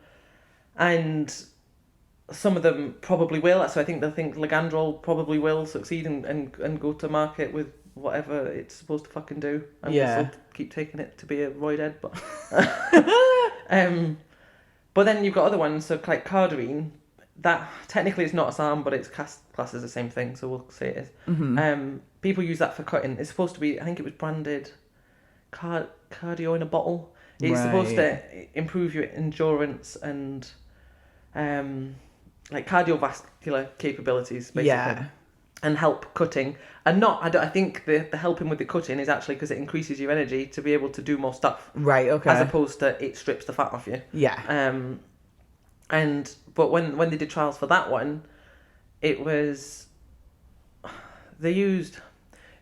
some of them probably will, so I think they'll think Ligandrol probably will succeed and go to market with whatever it's supposed to fucking do. And we'll still keep taking it to be a roid head, but... But then you've got other ones, so like Cardarine, that technically it's not a SARM, but it's classed as the same thing, so we'll say it is. Mm-hmm. People use that for cutting. It's supposed to be, I think it was branded cardio in a bottle. It's supposed to improve your endurance and like cardiovascular capabilities, basically, and help cutting. And I think the helping with the cutting is actually because it increases your energy to be able to do more stuff. Right. Okay. As opposed to it strips the fat off you. Yeah. But when they did trials for that one, it was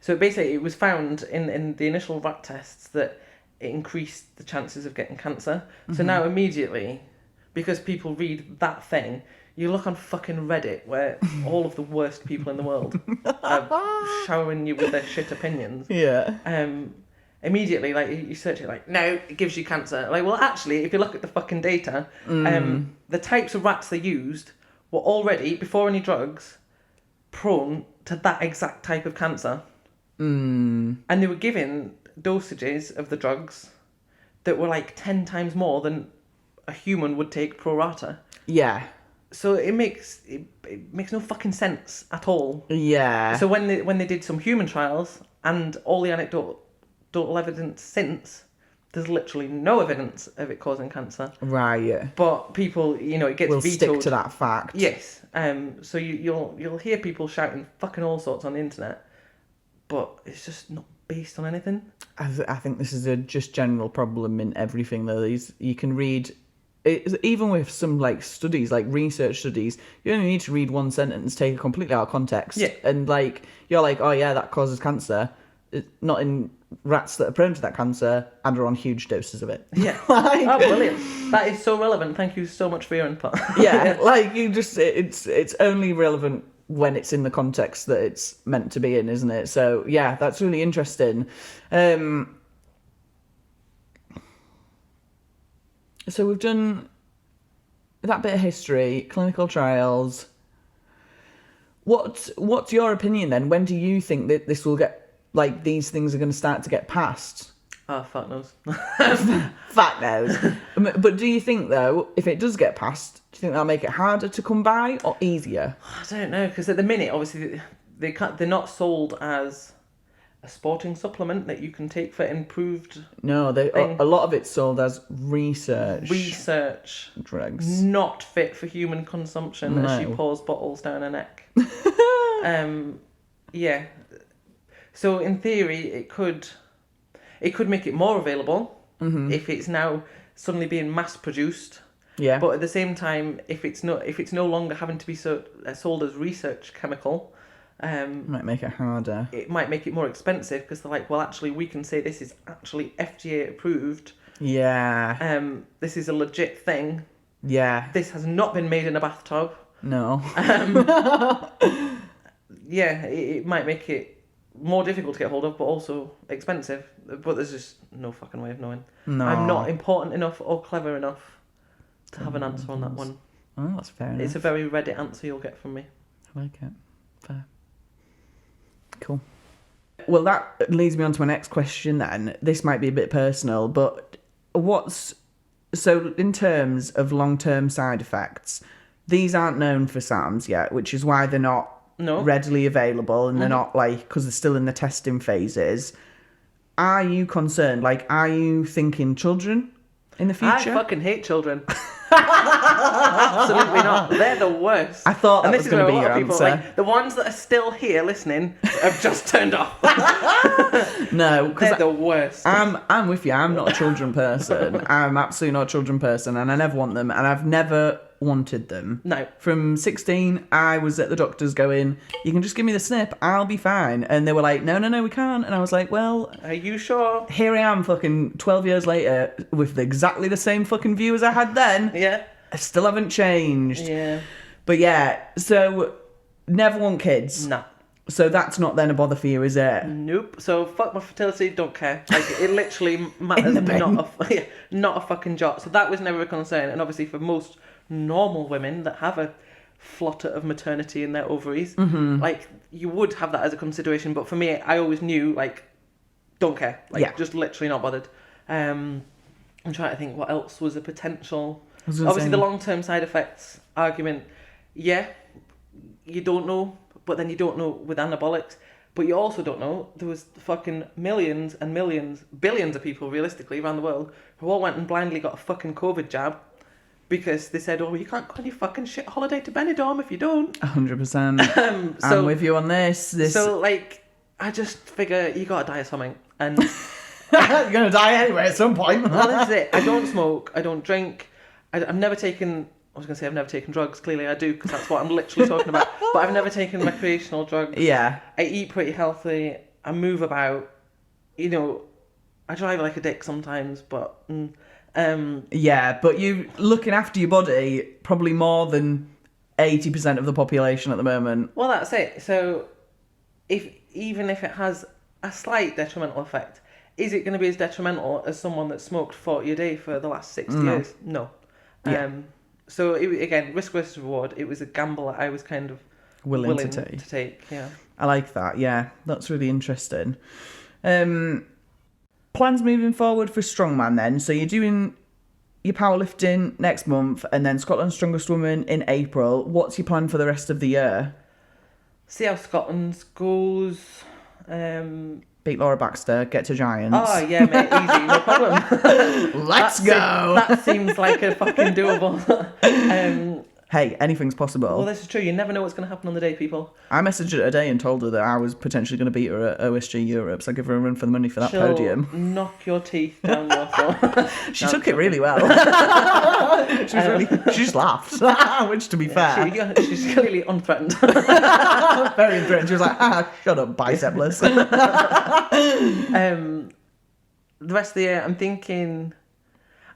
so basically it was found in the initial rat tests that it increased the chances of getting cancer. Mm-hmm. So now immediately, because people read that thing, You look on fucking Reddit where all of the worst people in the world are showering you with their shit opinions. Yeah. Immediately, like, you search it, like, no, it gives you cancer. Like, well, actually, if you look at the fucking data, the types of rats they used were already, before any drugs, prone to that exact type of cancer. And they were given dosages of the drugs that were like 10 times more than a human would take pro rata. Yeah. So it makes no fucking sense at all. Yeah. So when they did some human trials and all the anecdotal evidence since, there's literally no evidence of it causing cancer. Right. But people, you know, it gets We'll vetoed. stick to that fact. Yes. So you'll hear people shouting fucking all sorts on the internet, but it's just not based on anything. I think this is a just general problem in everything though. You can read, even with some like studies, like research studies, you only need to read one sentence, take it completely out of context. Yeah. And like, you're like, oh yeah, that causes cancer. It's not in rats that are prone to that cancer and are on huge doses of it. Yeah. Like, Oh, brilliant. That is so relevant. Thank you so much for your input. yeah, like you just, it's only relevant when it's in the context that it's meant to be in, isn't it? So yeah, that's really interesting. So we've done that bit of history, clinical trials. What's your opinion then? When do you think that this will get, like, these things are going to start to get passed? Ah, fuck knows. Fat knows. But do you think, though, if it does get passed, do you think that'll make it harder to come by or easier? I don't know, because at the minute, obviously, they're not sold as a sporting supplement that you can take for improved No, a lot of it's sold as research drugs. not fit for human consumption as she pours bottles down her neck. Yeah. So in theory, it could make it more available if it's now suddenly being mass produced. Yeah. But at the same time, if it's no longer having to be sold as research chemical, might make it harder. it might make it more expensive because they're like, well, actually, we can say this is actually FDA approved. Yeah. This is a legit thing. Yeah. This has not been made in a bathtub. No. Yeah, it might make it more difficult to get hold of, but also expensive. But there's just no fucking way of knowing. No. I'm not important enough or clever enough to have an answer on that one. Oh, that's fair enough. It's a very Reddit answer you'll get from me. I like it. Fair. Cool. Well, that leads me on to my next question then. This might be a bit personal, but so in terms of long-term side effects, these aren't known for SAMs yet, which is why they're not readily available and they're not because they're still in the testing phases. Are you concerned? Like, are you thinking children in the future? I fucking hate children. Absolutely not. They're the worst. I thought that was going to be your answer. Like, the ones that are still here listening have just turned off. No, because they're the worst. I'm with you. I'm not a children person. I'm absolutely not a children person, and I never want them, and I've never wanted them. No. From 16, I was at the doctor's going, you can just give me the snip, I'll be fine. And they were like, no, we can't. And I was like, well... Are you sure? Here I am fucking 12 years later with exactly the same fucking view as I had then. Yeah. I still haven't changed. Yeah. But yeah, so never want kids. No. So that's not then a bother for you, is it? Nope. So fuck my fertility, don't care. Like, it literally matters not a fucking jot. So that was never a concern. And obviously for most normal women that have a flutter of maternity in their ovaries, like, you would have that as a consideration. But for me, I always knew, like, don't care. Like, just literally not bothered. I'm trying to think what else was a potential... Obviously, the long-term side effects argument, yeah, you don't know, but then you don't know with anabolics. But you also don't know, there was fucking millions and millions, billions of people, realistically, around the world, who all went and blindly got a fucking COVID jab because they said, oh, you can't go on your fucking shit holiday to Benidorm if you don't. 100%. I'm with you on this. So, like, I just figure you gotta die of something. And you're going to die anyway at some point. Well, this is it. I don't smoke, I don't drink. I've never taken... I was going to say I've never taken drugs. Clearly I do, because that's what I'm literally talking about. But I've never taken recreational drugs. Yeah. I eat pretty healthy. I move about. You know, I drive like a dick sometimes, but... yeah, but you looking after your body probably more than 80% of the population at the moment. Well, that's it. So, even if it has a slight detrimental effect, is it going to be as detrimental as someone that smoked 40 a day for the last 60 years? No. Yeah. So, again, risk versus reward. It was a gamble that I was kind of willing to take. Yeah. I like that. Yeah, that's really interesting. Plans moving forward for Strongman then. So you're doing your powerlifting next month and then Scotland's Strongest Woman in April. What's your plan for the rest of the year? See how Scotland's goes. Beat Laura Baxter, get to Giants. Oh, yeah, mate, easy, no problem. Let's go! That seems like a fucking doable. Hey, anything's possible. Well, this is true. You never know what's going to happen on the day, people. I messaged her today and told her that I was potentially going to beat her at OSG Europe, so I give her a run for the money for that She'll podium. Knock your teeth down your throat. She took it really well. She just laughed, which, to be fair, she's clearly unthreatened. very threatened. She was like, shut up, bicepless. The rest of the year, I'm thinking,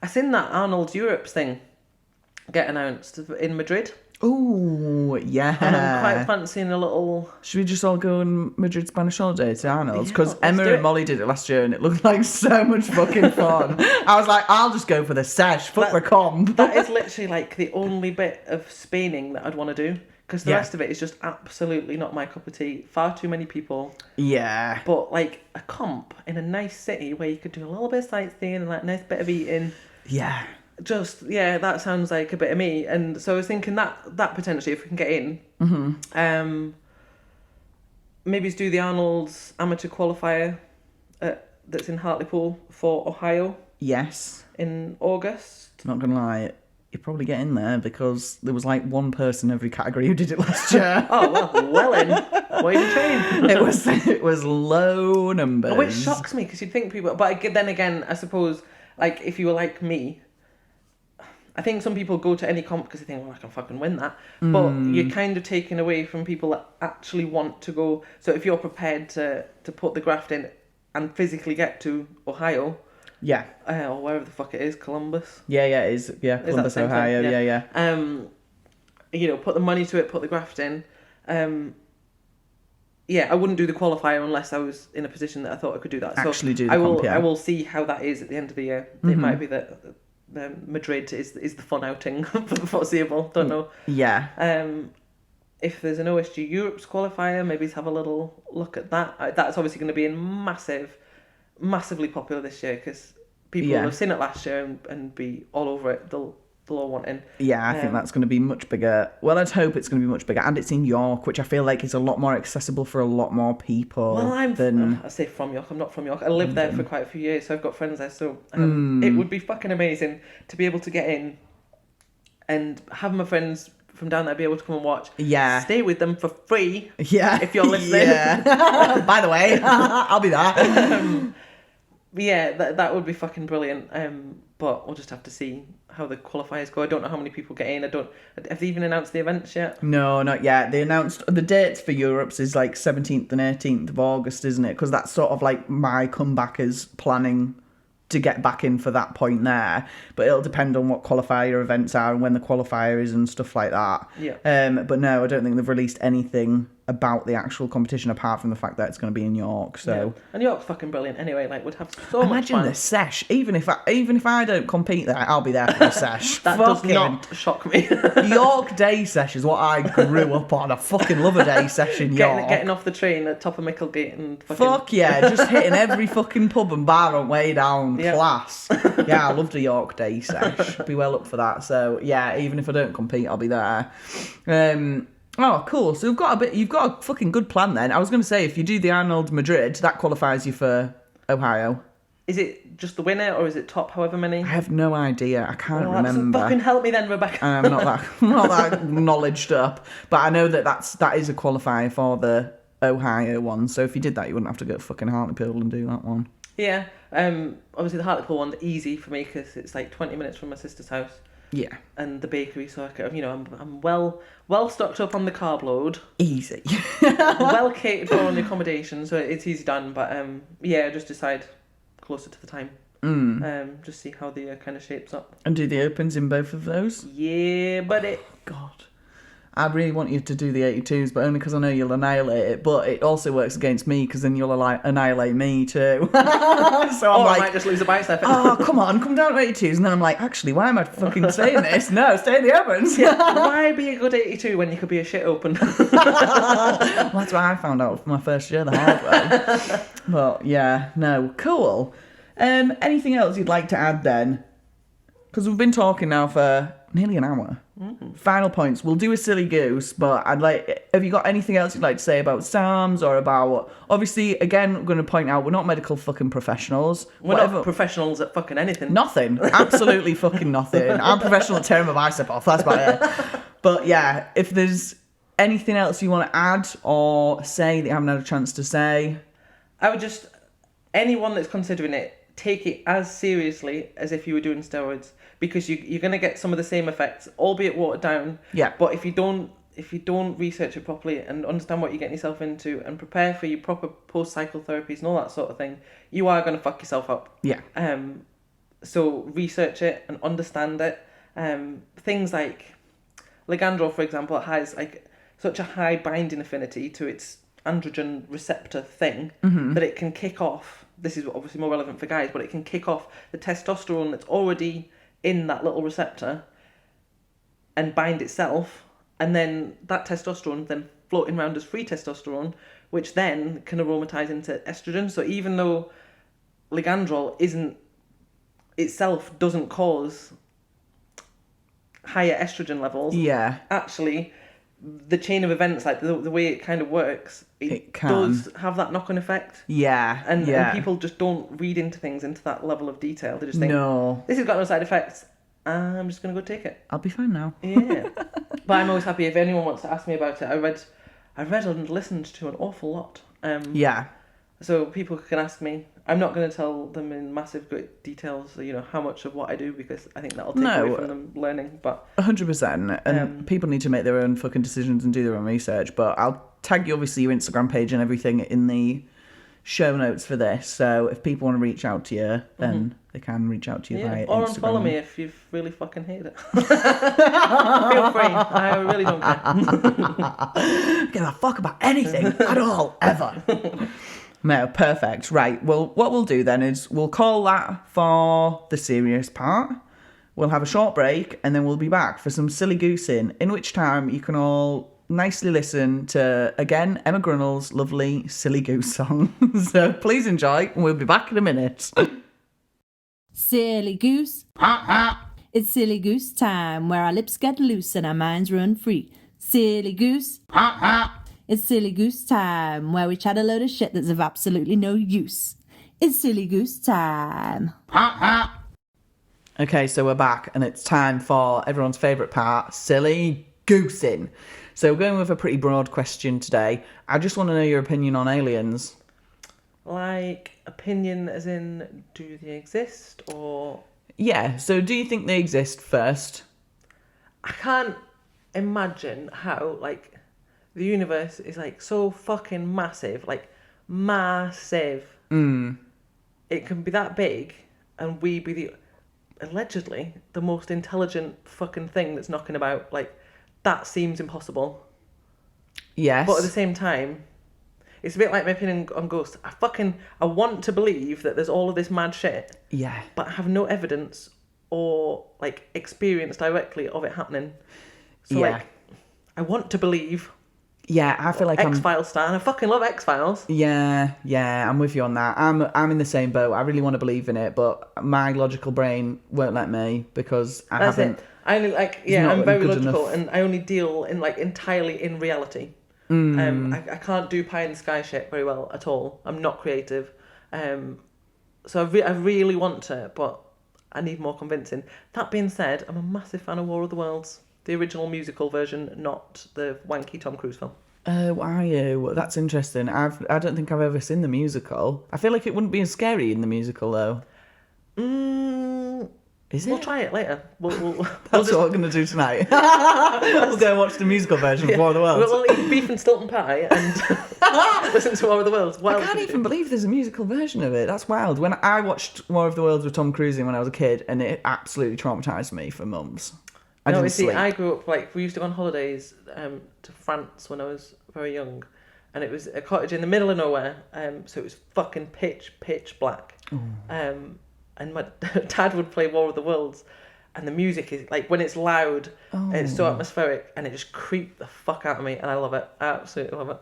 I seen that Arnold's Europe's thing get announced in Madrid. Ooh, yeah. And I'm quite fancying a little... Should we just all go on Madrid Spanish holiday to Arnold's? Yeah, Because let's Emma do and it. Molly did it last year and it looked like so much fucking fun. I was like, I'll just go for the sesh, fuck the comp. That is literally like the only bit of Spaining that I'd want to do. Because the rest of it is just absolutely not my cup of tea. Far too many people. Yeah. But like a comp in a nice city where you could do a little bit of sightseeing and like a nice bit of eating. Yeah. Just, yeah, that sounds like a bit of me. And so I was thinking that potentially, if we can get in, maybe do the Arnold's amateur qualifier that's in Hartlepool for Ohio Yes. in August. Not gonna lie, you probably get in there because there was like one person in every category who did it last year. Oh, well in. Why are you training? It was low numbers. Which shocks me because you'd think people... But then again, I suppose, like, if you were like me... I think some people go to any comp because they think, well, I can fucking win that. But you're kind of taken away from people that actually want to go. So if you're prepared to put the graft in and physically get to Ohio, Yeah. or wherever the fuck it is, Columbus. Yeah, it is. Yeah, Is that Columbus, the same Ohio. thing? Yeah. Put the money to it, put the graft in. I wouldn't do the qualifier unless I was in a position that I thought I could do that. Actually do the I will. comp, yeah. I will see how that is at the end of the year. It might be that Madrid is the fun outing for the foreseeable. Don't know. Yeah. If there's an OSG Europe's qualifier, maybe have a little look at that. That's obviously going to be massively popular this year because people will have seen it last year and be all over it. They'll all want in. Yeah, I think that's going to be much bigger. Well, I'd hope it's going to be much bigger. And it's in York, which I feel like is a lot more accessible for a lot more people. Well, I say from York. I'm not from York. I lived there for quite a few years, so I've got friends there. So it would be fucking amazing to be able to get in and have my friends from down there be able to come and watch. Yeah. Stay with them for free. Yeah. If you're listening. Yeah. By the way, I'll be there. That would be fucking brilliant. But we'll just have to see how the qualifiers go. I don't know how many people get in. Have they even announced the events yet? No, not yet. They announced the dates for Europe's is like 17th and 18th of August, isn't it? Because that's sort of like my comeback is planning to get back in for that point there. But it'll depend on what qualifier events are and when the qualifier is and stuff like that. Yeah. But no, I don't think they've released anything about the actual competition apart from the fact that it's going to be in York. So and York's fucking brilliant anyway. Like, would have so much imagine fun. the sesh. Even if I don't compete there, I'll be there for the sesh. That does not shock me. York day sesh is what I grew up on. I fucking love a day sesh in York. Getting off the train at top of Micklegate and fucking... Fuck yeah, just hitting every fucking pub and bar on way down. Yeah. Class. Yeah, I loved a York day sesh. Be well up for that. So yeah, even if I don't compete, I'll be there. Oh, cool. So you've got a fucking good plan then. I was going to say, if you do the Arnold Madrid, that qualifies you for Ohio. Is it just the winner or is it top however many? I have no idea. I can't remember. Fucking help me then, Rebecca. I'm not that knowledged up. But I know that is a qualifier for the Ohio one. So if you did that, you wouldn't have to go to fucking Hartlepool and do that one. Yeah. Obviously the Hartlepool one's easy for me because it's like 20 minutes from my sister's house. Yeah. And the bakery, so I'm well stocked up on the carb load. Easy. Well catered for on the accommodation, so it's easy done. But just decide closer to the time. Just see how the kind of shapes up. And do the opens in both of those? Yeah, buddy. God. I really want you to do the 82s, but only because I know you'll annihilate it. But it also works against me because then you'll annihilate me too. So I'm I might just lose a bicep. oh, come on, come down to 82s. And then I'm like, actually, why am I fucking saying this? No, stay in the Evans. Why be a good 82 when you could be a shit open? Well, that's what I found out for my first year the hard way. But yeah, no, cool. Anything else you'd like to add then? Because we've been talking now for nearly an hour. Final points. We'll do a silly goose, but have you got anything else you'd like to say about SAMs or about, obviously, again, I'm going to point out, we're not medical fucking professionals. We're not professionals at fucking anything. Nothing. Absolutely fucking nothing. I'm professional at tearing my bicep off, that's about it. But yeah, if there's anything else you want to add or say that you haven't had a chance to say. I would just, anyone that's considering it, take it as seriously as if you were doing steroids, because you're going to get some of the same effects, albeit watered down. Yeah. But if you don't research it properly and understand what you're getting yourself into and prepare for your proper post-cycle therapies and all that sort of thing, you are going to fuck yourself up. Yeah. So research it and understand it. Things like Ligandrol, for example, has like such a high binding affinity to its androgen receptor thing that it can kick off. This is obviously more relevant for guys, but it can kick off the testosterone that's already in that little receptor and bind itself, and then that testosterone then floating around as free testosterone, which then can aromatize into estrogen. So even though Ligandrol doesn't cause higher estrogen levels, actually the chain of events, like the way it kind of works, it does have that knock-on effect. And people just don't read into things into that level of detail. They just think, this has got no side effects, I'm just going to go take it. I'll be fine now. Yeah. But I'm always happy if anyone wants to ask me about it. I read and listened to an awful lot. So people can ask me. I'm not going to tell them in massive great details, how much of what I do, because I think that'll take away from them learning. But 100%. And people need to make their own fucking decisions and do their own research. But I'll tag you, obviously, your Instagram page and everything in the show notes for this. So if people want to reach out to you, then they can reach out to you via or Instagram. Or unfollow me if you've really fucking hated it. Feel free. I really don't care. Give a fuck about anything at all, ever. No, perfect. Right. Well, what we'll do then is we'll call that for the serious part. We'll have a short break and then we'll be back for some silly goosing, in which time you can all nicely listen to, again, Emma Grunnell's lovely Silly Goose song. So please enjoy and we'll be back in a minute. Silly goose. It's silly goose time, where our lips get loose and our minds run free. Silly goose. It's silly goose time, where we chat a load of shit that's of absolutely no use. It's silly goose time. Okay, so we're back and it's time for everyone's favourite part, silly goosing. So we're going with a pretty broad question today. I just want to know your opinion on aliens. Like, opinion as in, do they exist, or... Yeah, so do you think they exist first? I can't imagine how, like, the universe is, like, so fucking massive. Like, massive. It can be that big, and we be allegedly, the most intelligent fucking thing that's knocking about. Like, that seems impossible. Yes. But at the same time, it's a bit like my opinion on ghosts. I want to believe that there's all of this mad shit. Yeah. But I have no evidence or, like, experience directly of it happening. So, like, I want to believe. Yeah, I feel like X-Files star, and I fucking love X-Files. Yeah, I'm with you on that. I'm in the same boat. I really want to believe in it, but my logical brain won't let me because I haven't. I'm very logical, and I only deal in, like, entirely in reality. I can't do pie in the sky shit very well at all. I'm not creative. So I really want to, but I need more convincing. That being said, I'm a massive fan of War of the Worlds. The original musical version, not the wanky Tom Cruise film. Oh, are you? That's interesting. I don't think I've ever seen the musical. I feel like it wouldn't be as scary in the musical, though. Is it? We'll try it later. That's what we're going to do tonight. We'll go and watch the musical version of War of the Worlds. We'll eat beef and Stilton pie and listen to War of the Worlds. I can't even believe there's a musical version of it. That's wild. When I watched War of the Worlds with Tom Cruise when I was a kid, and it absolutely traumatised me for months. I didn't see, sleep. I grew up, like, we used to go on holidays to France when I was very young, and it was a cottage in the middle of nowhere, so it was fucking pitch black. And my dad would play War of the Worlds, and the music is, like, when it's loud, it's so atmospheric, and it just creeped the fuck out of me, and I love it. I absolutely love it.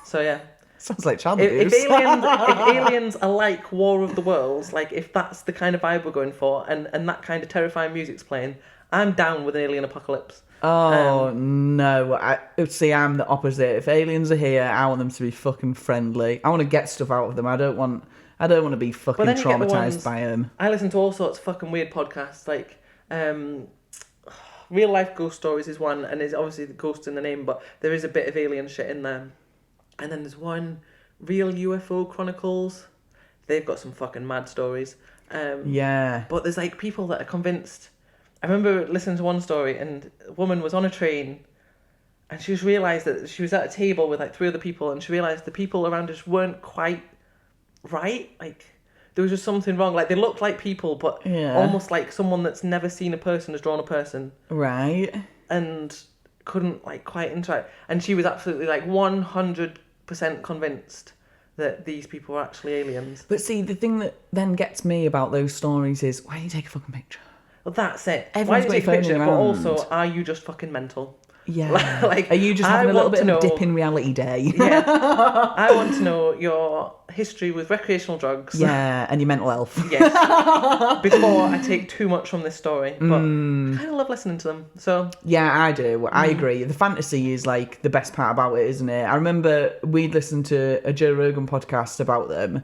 So, yeah. Sounds like child If abuse. if aliens are like War of the Worlds, like, if that's the kind of vibe we're going for, and that kind of terrifying music's playing, I'm down with an alien apocalypse. Oh, no. I'm the opposite. If aliens are here, I want them to be fucking friendly. I want to get stuff out of them. I don't want to be fucking then you get the traumatized ones- by them. I listen to all sorts of fucking weird podcasts, like Real Life Ghost Stories is one, and there's obviously the ghost in the name, but there is a bit of alien shit in there. And then there's one, Real UFO Chronicles. They've got some fucking mad stories. Yeah. But there's, like, people that are convinced. I remember listening to one story, and a woman was on a train, and she just realised that she was at a table with, like, 3 other people, and she realised the people around us weren't quite right. Like, there was just something wrong. Like, they looked like people, but almost like someone that's never seen a person has drawn a person. Right. And couldn't, like, quite interact. And she was absolutely, like, 100% convinced that these people were actually aliens. But see, the thing that then gets me about those stories is, why don't you take a fucking picture? Well, that's it. Everyone's Why got do you take a your phone picture? in But your also, hand. are you just fucking mental? Yeah. Like, are you just I having a little want bit to of a know- dip in reality day? Yeah. I want to know your history with recreational drugs. Yeah, and your mental health. Yes. Before I take too much from this story. But I kind of love listening to them. So Yeah, I do. I agree. The fantasy is, like, the best part about it, isn't it? I remember we'd listened to a Joe Rogan podcast about them,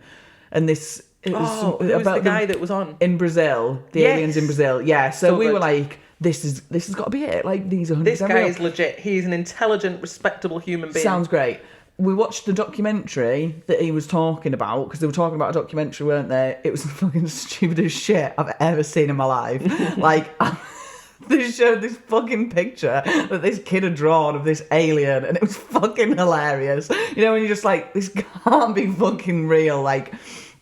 and this... It was who was about the guy them that was on? in Brazil, the Yes. aliens in Brazil. Yeah, so So we good. were like, this has got to be it. Like, these are 100% This guy real. is legit. He's an intelligent, respectable human being. Sounds great. We watched the documentary that he was talking about, because they were talking about a documentary, weren't they? It was the fucking stupidest shit I've ever seen in my life. Like, they showed this fucking picture that this kid had drawn of this alien, and it was fucking hilarious. You know, when you're just like, this can't be fucking real. Like,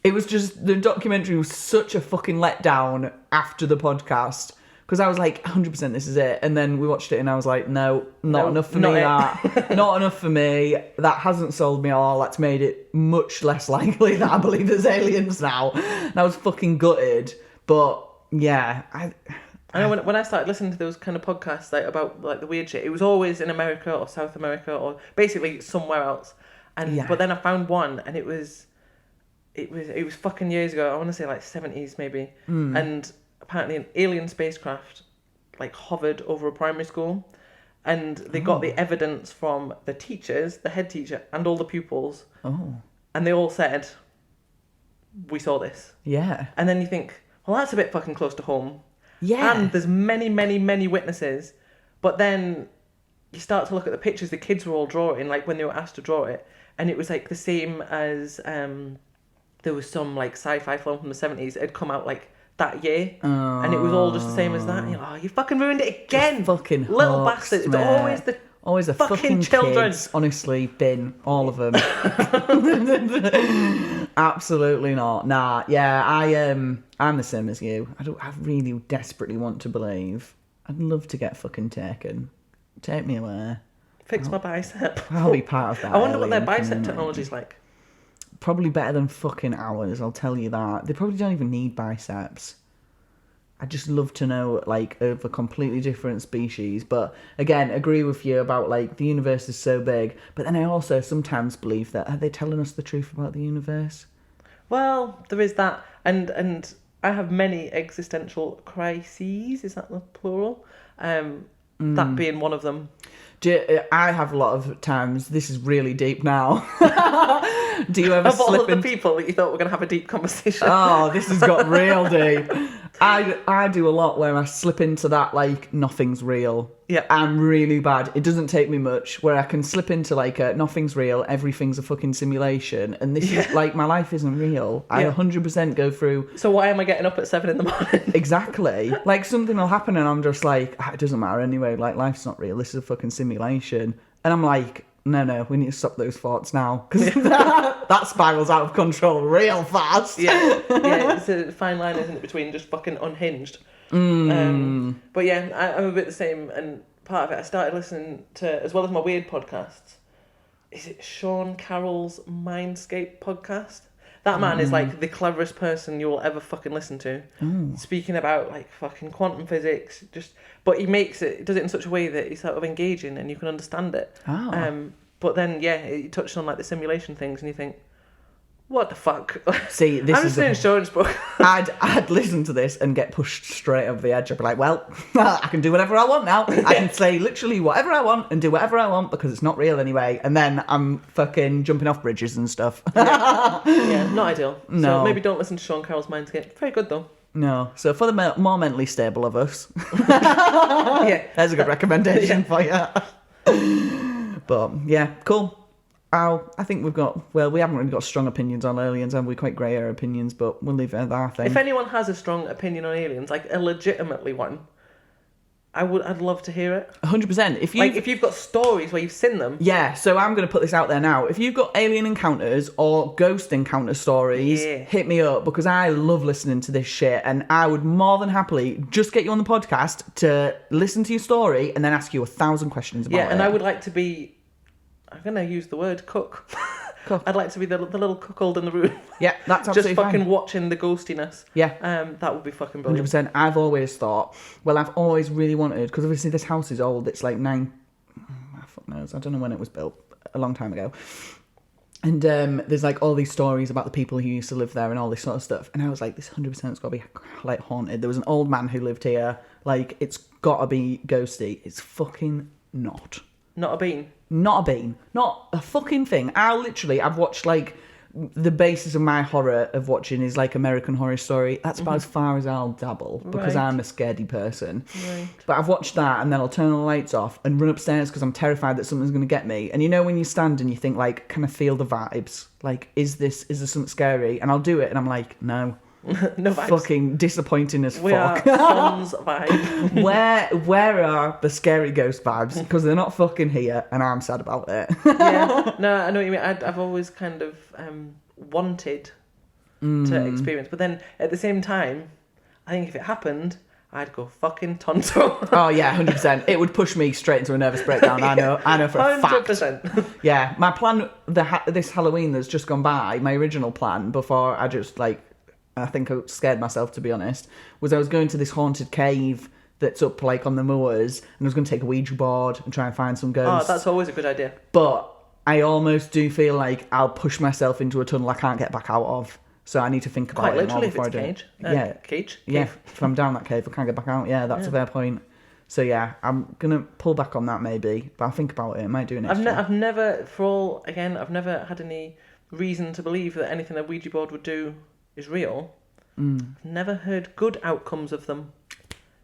it was just, the documentary was such a fucking letdown after the podcast. Because I was like, 100% this is it. And then we watched it and I was like, no, not enough for me, that. Not enough for me. That hasn't sold me all. That's made it much less likely that I believe there's aliens now. And I was fucking gutted. But, yeah. I know when I started listening to those kind of podcasts, like, about, like, the weird shit, it was always in America or South America or basically somewhere else. And But then I found one, and it was fucking years ago. I want to say, like, 70s maybe. And apparently an alien spacecraft, like, hovered over a primary school, and they got the evidence from the teachers, the head teacher, and all the pupils. And they all said, we saw this. Yeah. And then you think, well, that's a bit fucking close to home. Yeah. And there's many, many, many witnesses. But then you start to look at the pictures the kids were all drawing, like, when they were asked to draw it. And it was, like, the same as there was some, like, sci-fi film from the 70s. It had come out, like, that year, and it was all just the same as that. And you're like, oh, you fucking ruined it again, Just fucking little hooks, bastards. It's mate. always the fucking fucking children. Kids. Honestly, bin all of them. Absolutely not. Nah, yeah, I'm the same as you. I really desperately want to believe. I'd love to get fucking taken. Take me away. Fix my bicep. I'll be part of that. I wonder what their alien bicep community. technology's like. Probably better than fucking ours, I'll tell you that. They probably don't even need biceps. I'd just love to know, like, of a completely different species. But, again, agree with you about, like, the universe is so big. But then I also sometimes believe that, are they telling us the truth about the universe? Well, there is that. And I have many existential crises, is that the plural? That being one of them. I have a lot of times, this is really deep now. Do you ever Of all slip of the in? people that you thought were going to have a deep conversation. Oh, this has got real deep. I do a lot where I slip into that, like, nothing's real. Yeah. I'm really bad. It doesn't take me much where I can slip into, like, nothing's real, everything's a fucking simulation. And this is, like, my life isn't real. I 100% go through... So why am I getting up at 7 in the morning? Exactly. Like, something will happen and I'm just like, it doesn't matter anyway. Like, life's not real. This is a fucking simulation. And I'm like... No, we need to stop those thoughts now. Because that spirals out of control real fast. Yeah, it's a fine line, isn't it, between just fucking unhinged But yeah, I'm a bit the same, and part of it, I started listening to, as well as my weird podcasts, is it Sean Carroll's Mindscape podcast? That man is like the cleverest person you will ever fucking listen to. Speaking about like fucking quantum physics, but he does it in such a way that he's sort of engaging and you can understand it. But then he touched on like the simulation things, and you think, what the fuck? See, this I'm just an insurance book. I'd listen to this and get pushed straight over the edge. I'd be like, well, I can do whatever I want now. I can say literally whatever I want and do whatever I want because it's not real anyway. And then I'm fucking jumping off bridges and stuff. Yeah, not ideal. No. So maybe don't listen to Sean Carroll's Mindscape. Very good though. No. So for the more mentally stable of us, Yeah. there's a good recommendation for you. But yeah, cool. I think we haven't really got strong opinions on aliens, and we're quite grey area opinions, but we'll leave it at that, I think. If anyone has a strong opinion on aliens, like a legitimately one, I'd love to hear it. 100%. If you've got stories where you've seen them. Yeah, so I'm going to put this out there now. If you've got alien encounters or ghost encounter stories, hit me up, because I love listening to this shit, and I would more than happily just get you on the podcast to listen to your story and then ask you 1,000 questions about it. Yeah, and I would like to be... I'm going to use the word cook. I'd like to be the little cuckold in the room. Yeah, that's absolutely just fucking fine. watching the ghostiness. Yeah. That would be fucking brilliant. 100%. I've always really wanted, because obviously this house is old. It's like fuck knows. I don't know when it was built. A long time ago. And there's like all these stories about the people who used to live there and all this sort of stuff. And I was like, this 100% has got to be like haunted. There was an old man who lived here. Like, it's got to be ghosty. It's fucking not. Not a bean. Not a bean. Not a fucking thing. I've watched like the basis of my horror of watching is like American Horror Story. That's about as far as I'll dabble, because I'm a scaredy person. Right. But I've watched that, and then I'll turn the lights off and run upstairs because I'm terrified that something's going to get me. And you know when you stand and you think like, can I feel the vibes? Like, is there something scary? And I'll do it and I'm like, no. No vibes. Fucking disappointing as We fuck. are Fonz vibe. Where are the scary ghost vibes? Because they're not fucking here, and I'm sad about it. Yeah, no, I know what you mean. I've always kind of wanted to experience, but then at the same time, I think if it happened, I'd go fucking tonto. Oh yeah, 100%. It would push me straight into a nervous breakdown. I know for a fact. 100%. Yeah, my plan this Halloween that's just gone by, my original plan before I just I think I scared myself, to be honest, was I was going to this haunted cave that's up like on the moors, and I was going to take a Ouija board and try and find some ghosts. Oh, that's always a good idea. But I almost do feel like I'll push myself into a tunnel I can't get back out of. So I need to think about Quite it more literally, before if it's I do. cage. Cage. Cave. Yeah, if I'm down that cave, I can't get back out. Yeah, that's a fair point. So yeah, I'm gonna pull back on that maybe, but I'll think about it. I might do next year. I've never had any reason to believe that anything a Ouija board would do is real. I've never heard good outcomes of them.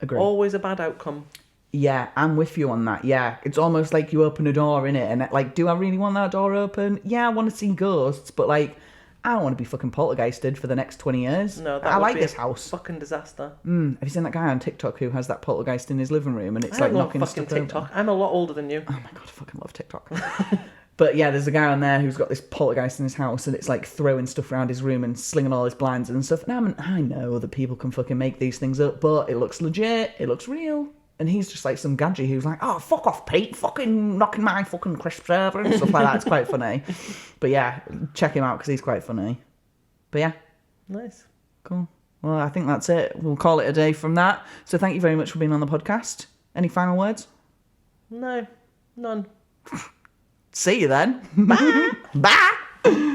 Agree. Always a bad outcome. Yeah, I'm with you on that. Yeah, it's almost like you open a door in it, and like, do I really want that door open? Yeah, I want to see ghosts, but like, I don't want to be fucking poltergeisted for the next 20 years. No, I like this house. Fucking disaster. Have you seen that guy on TikTok who has that poltergeist in his living room, and it's like knocking fucking stuff TikTok. over? I'm a lot older than you. Oh my god, I fucking love TikTok. But yeah, there's a guy on there who's got this poltergeist in his house, and it's like throwing stuff around his room and slinging all his blinds and stuff. And I know that people can fucking make these things up, but it looks legit, it looks real. And he's just like some gadget who's like, oh, fuck off, Pete, fucking knocking my fucking crisps over and stuff like that. It's quite funny. But yeah, check him out because he's quite funny. But yeah. Nice. Cool. Well, I think that's it. We'll call it a day from that. So thank you very much for being on the podcast. Any final words? No, none. See you then. Bye. Bye.